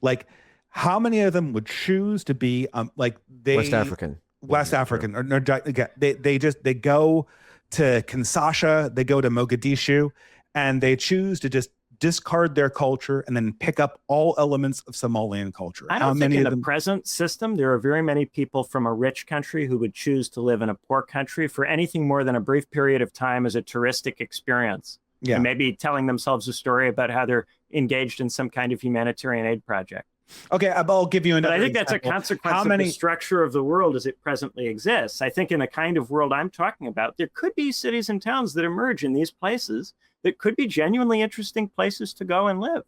Like, how many of them would choose to be West African? West African, or they go to Kinshasa, they go to Mogadishu, and they choose to just discard their culture and then pick up all elements of Somalian culture. I don't think in the present system, there are very many people from a rich country who would choose to live in a poor country for anything more than a brief period of time as a touristic experience. Yeah. And maybe telling themselves a story about how they're engaged in some kind of humanitarian aid project. Okay, I'll give you another But I think example. that's a consequence of the structure of the world as it presently exists. I think in the kind of world I'm talking about, there could be cities and towns that emerge in these places that could be genuinely interesting places to go and live.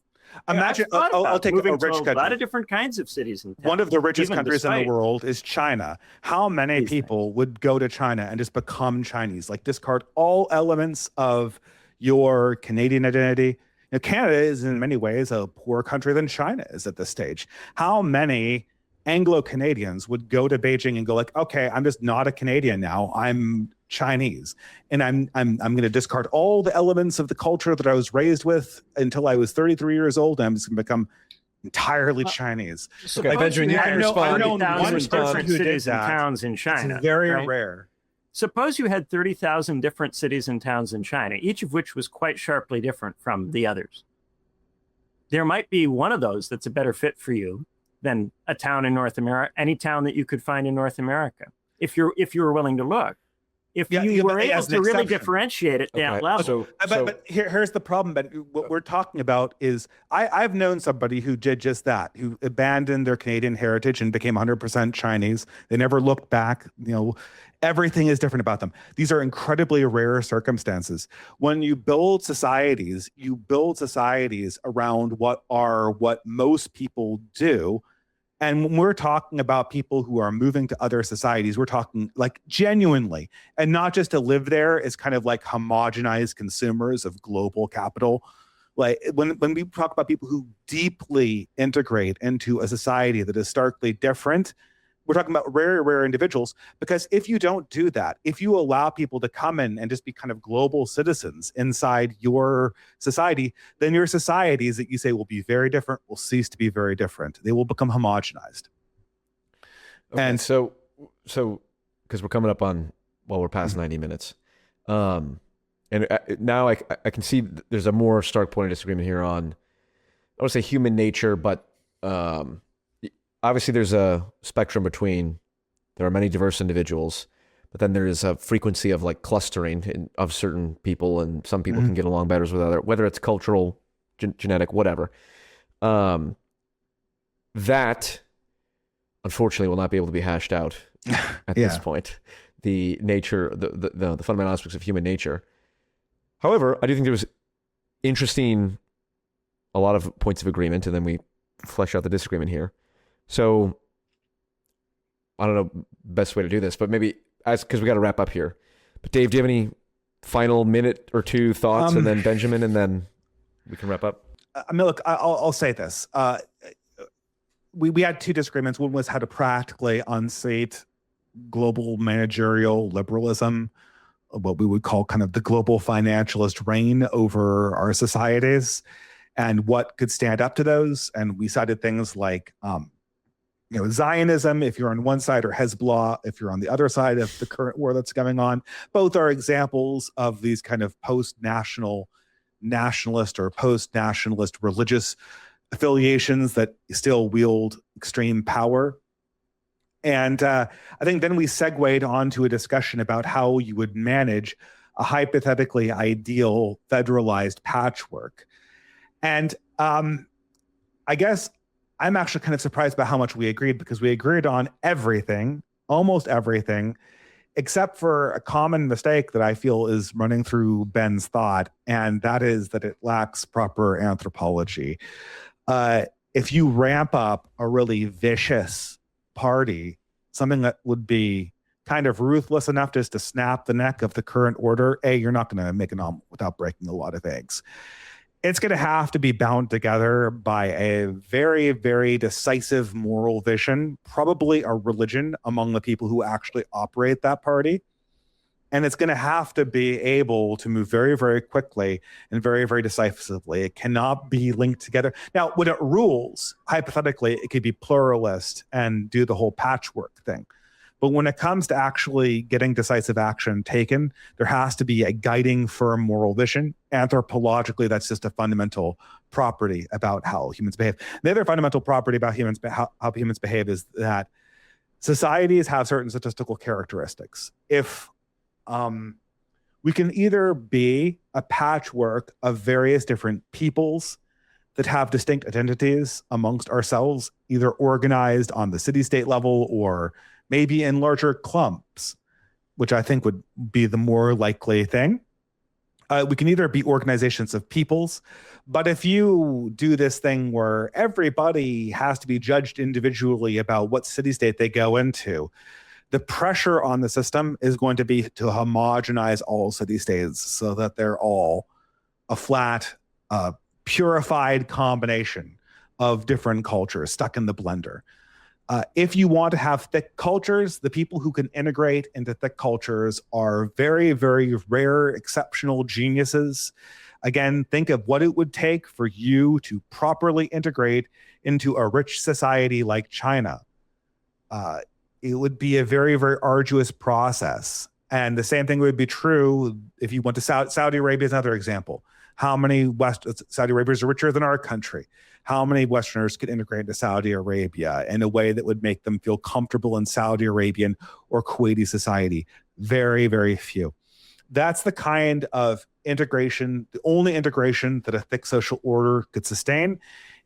Imagine, I'll take a rich country. A lot of different kinds of cities and towns. One of the richest countries in the world is China. How many people would go to China and just become Chinese, like discard all elements of your Canadian identity? Now, Canada is in many ways a poorer country than China is at this stage. How many Anglo-Canadians would go to Beijing and go like, okay, I'm just not a Canadian now. I'm Chinese, and I'm going to discard all the elements of the culture that I was raised with until I was 33 years old, and I'm just going to become entirely Chinese. Okay, Benjamin, you can respond. I know one person who did that. Towns in China. It's very rare. Suppose you had 30,000 different cities and towns in China, each of which was quite sharply different from the others. There might be one of those that's a better fit for you than a town in North America, any town that you could find in North America, if you were willing to look. If you were able to really differentiate it that level. But here's the problem, Ben. What we're talking about is I've known somebody who did just that, who abandoned their Canadian heritage and became 100% Chinese. They never looked back. Everything is different about them. These are incredibly rare circumstances. When you build societies around what most people do. And when we're talking about people who are moving to other societies, we're talking like genuinely, and not just to live there as kind of like homogenized consumers of global capital. Like when we talk about people who deeply integrate into a society that is starkly different, we're talking about rare individuals, because if you don't do that, if you allow people to come in and just be kind of global citizens inside your society, then your societies that you say will be very different will cease to be very different. They will become homogenized. Okay, and so because we're coming up on, we're past 90 minutes. And now I can see there's a more stark point of disagreement here on, I don't want to say human nature, but obviously there's a spectrum between, there are many diverse individuals, but then there is a frequency of like clustering of certain people, and some people can get along better with other, whether it's cultural, genetic, whatever. That unfortunately will not be able to be hashed out at this point. The nature, the fundamental aspects of human nature. However, I do think there was a lot of points of agreement, and then we flesh out the disagreement here. So I don't know best way to do this, but maybe because we got to wrap up here. But Dave, do you have any final minute or two thoughts, and then Benjamin, and then we can wrap up? I mean, look, I'll say this. We had two disagreements. One was how to practically unseat global managerial liberalism, what we would call kind of the global financialist reign over our societies, and what could stand up to those. And we cited things like, Zionism, if you're on one side, or Hezbollah, if you're on the other side of the current war that's going on. Both are examples of these kind of nationalist or post-nationalist religious affiliations that still wield extreme power. And I think then we segued onto a discussion about how you would manage a hypothetically ideal federalized patchwork. And I guess I'm actually kind of surprised by how much we agreed, because we agreed on everything, almost everything, except for a common mistake that I feel is running through Ben's thought, and that is that it lacks proper anthropology. If you ramp up a really vicious party, something that would be kind of ruthless enough just to snap the neck of the current order, you're not going to make an omelet without breaking a lot of eggs. It's going to have to be bound together by a very, very decisive moral vision, probably a religion among the people who actually operate that party. And it's going to have to be able to move very, very quickly and very, very decisively. It cannot be linked together. Now, when it rules, hypothetically, it could be pluralist and do the whole patchwork thing. But when it comes to actually getting decisive action taken, there has to be a guiding, firm moral vision. Anthropologically, that's just a fundamental property about how humans behave. The other fundamental property about how humans behave is that societies have certain statistical characteristics. If we can either be a patchwork of various different peoples that have distinct identities amongst ourselves, either organized on the city-state level or maybe in larger clumps, which I think would be the more likely thing. We can either be organizations of peoples, but if you do this thing where everybody has to be judged individually about what city-state they go into, the pressure on the system is going to be to homogenize all city-states so that they're all a flat, purified combination of different cultures stuck in the blender. If you want to have thick cultures, the people who can integrate into thick cultures are very, very rare, exceptional geniuses. Again, think of what it would take for you to properly integrate into a rich society like China. It would be a very, very arduous process. And the same thing would be true if you went to Saudi Arabia is another example. How many Saudi Arabians are richer than our country? How many Westerners could integrate into Saudi Arabia in a way that would make them feel comfortable in Saudi Arabian or Kuwaiti society? Very, very few. That's the kind of integration, the only integration that a thick social order could sustain.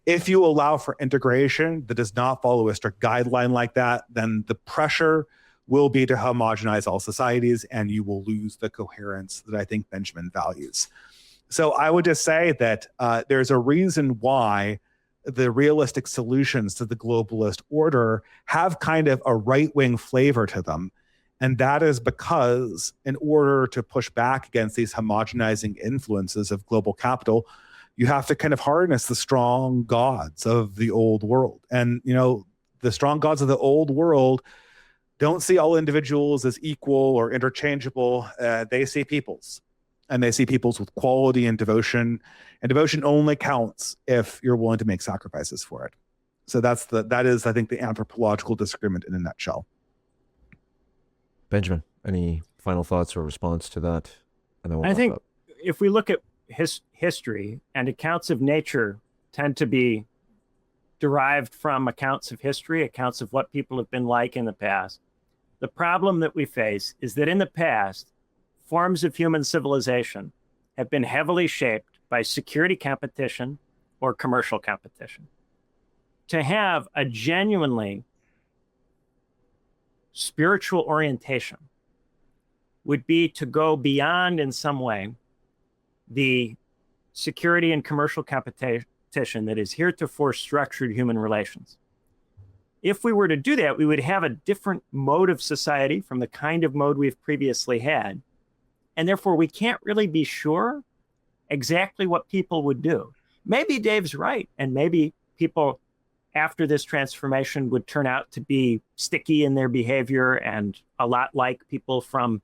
If you allow for integration that does not follow a strict guideline like that, then the pressure will be to homogenize all societies, and you will lose the coherence that I think Benjamin values. So I would just say that there's a reason why the realistic solutions to the globalist order have kind of a right-wing flavor to them. And that is because in order to push back against these homogenizing influences of global capital, you have to kind of harness the strong gods of the old world. And, the strong gods of the old world don't see all individuals as equal or interchangeable. They see peoples. And they see peoples with quality and devotion. And devotion only counts if you're willing to make sacrifices for it. So that is, I think, the anthropological disagreement in a nutshell. Benjamin, any final thoughts or response to that? And then I think if we look at history, and accounts of nature tend to be derived from accounts of history, accounts of what people have been like in the past. The problem that we face is that in the past, forms of human civilization have been heavily shaped by security competition or commercial competition. To have a genuinely spiritual orientation would be to go beyond, in some way, the security and commercial competition that is heretofore structured human relations. If we were to do that, we would have a different mode of society from the kind of mode we've previously had. And therefore, we can't really be sure exactly what people would do. Maybe Dave's right, and maybe people after this transformation would turn out to be sticky in their behavior and a lot like people from,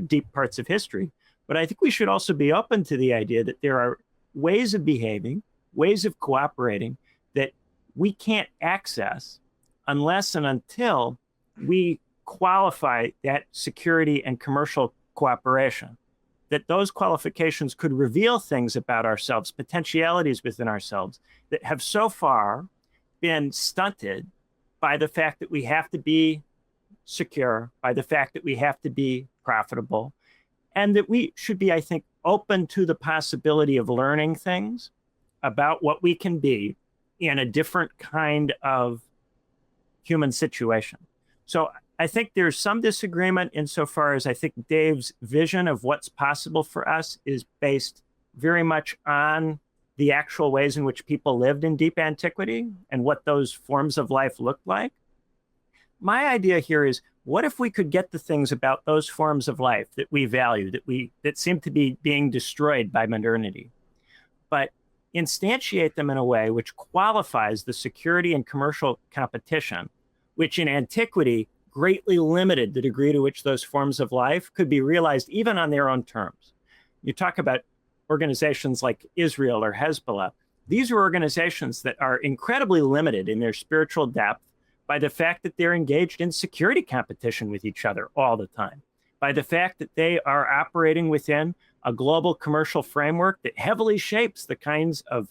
deep parts of history. But I think we should also be open to the idea that there are ways of behaving, ways of cooperating that we can't access unless and until we qualify that security and commercial cooperation, that those qualifications could reveal things about ourselves, potentialities within ourselves that have so far been stunted by the fact that we have to be secure, by the fact that we have to be profitable, and that we should be, I think, open to the possibility of learning things about what we can be in a different kind of human situation. So I think there's some disagreement insofar as I think Dave's vision of what's possible for us is based very much on the actual ways in which people lived in deep antiquity and what those forms of life looked like. My idea here is, what if we could get the things about those forms of life that we value, that seem to be being destroyed by modernity, but instantiate them in a way which qualifies the security and commercial competition, which in antiquity greatly limited the degree to which those forms of life could be realized even on their own terms. You talk about organizations like Israel or Hezbollah. These are organizations that are incredibly limited in their spiritual depth by the fact that they're engaged in security competition with each other all the time, by the fact that they are operating within a global commercial framework that heavily shapes the kinds of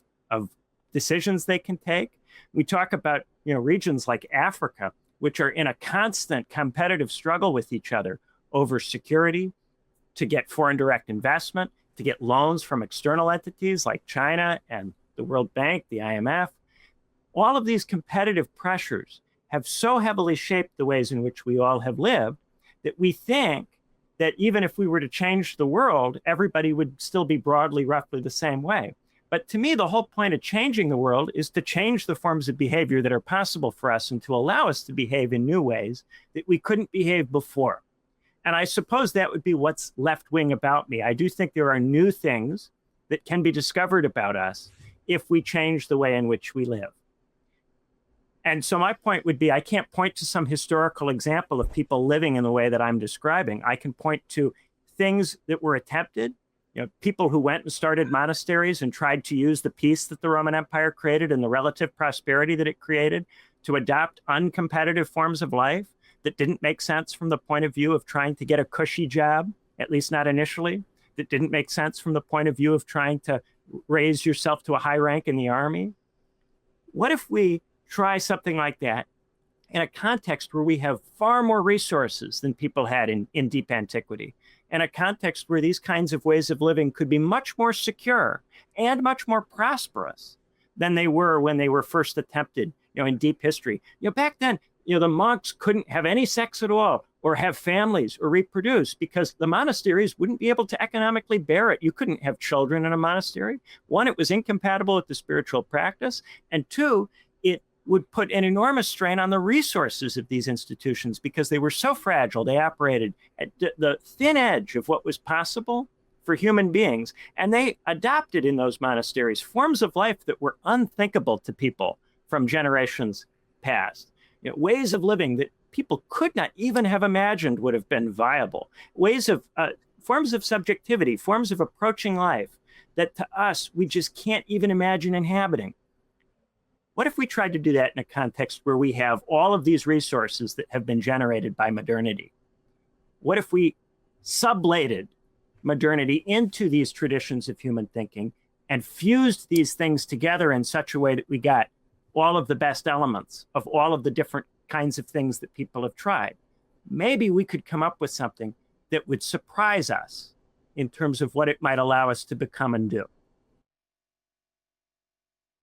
decisions they can take. We talk about regions like Africa, which are in a constant competitive struggle with each other over security, to get foreign direct investment, to get loans from external entities like China and the World Bank, the IMF. All of these competitive pressures have so heavily shaped the ways in which we all have lived that we think that even if we were to change the world, everybody would still be broadly, roughly the same way. But to me, the whole point of changing the world is to change the forms of behavior that are possible for us and to allow us to behave in new ways that we couldn't behave before. And I suppose that would be what's left-wing about me. I do think there are new things that can be discovered about us if we change the way in which we live. And so my point would be, I can't point to some historical example of people living in the way that I'm describing. I can point to things that were attempted, people who went and started monasteries and tried to use the peace that the Roman Empire created and the relative prosperity that it created to adopt uncompetitive forms of life that didn't make sense from the point of view of trying to get a cushy job, at least not initially, that didn't make sense from the point of view of trying to raise yourself to a high rank in the army. What if we try something like that in a context where we have far more resources than people had in deep antiquity, in a context where these kinds of ways of living could be much more secure and much more prosperous than they were when they were first attempted, in deep history. Back then, the monks couldn't have any sex at all or have families or reproduce because the monasteries wouldn't be able to economically bear it. You couldn't have children in a monastery. One, it was incompatible with the spiritual practice. And two, it would put an enormous strain on the resources of these institutions because they were so fragile. They operated at the thin edge of what was possible for human beings. And they adopted in those monasteries forms of life that were unthinkable to people from generations past. Ways of living that people could not even have imagined would have been viable. Ways of forms of subjectivity, forms of approaching life that to us, we just can't even imagine inhabiting. What if we tried to do that in a context where we have all of these resources that have been generated by modernity? What if we sublated modernity into these traditions of human thinking and fused these things together in such a way that we got all of the best elements of all of the different kinds of things that people have tried, maybe we could come up with something that would surprise us in terms of what it might allow us to become and do.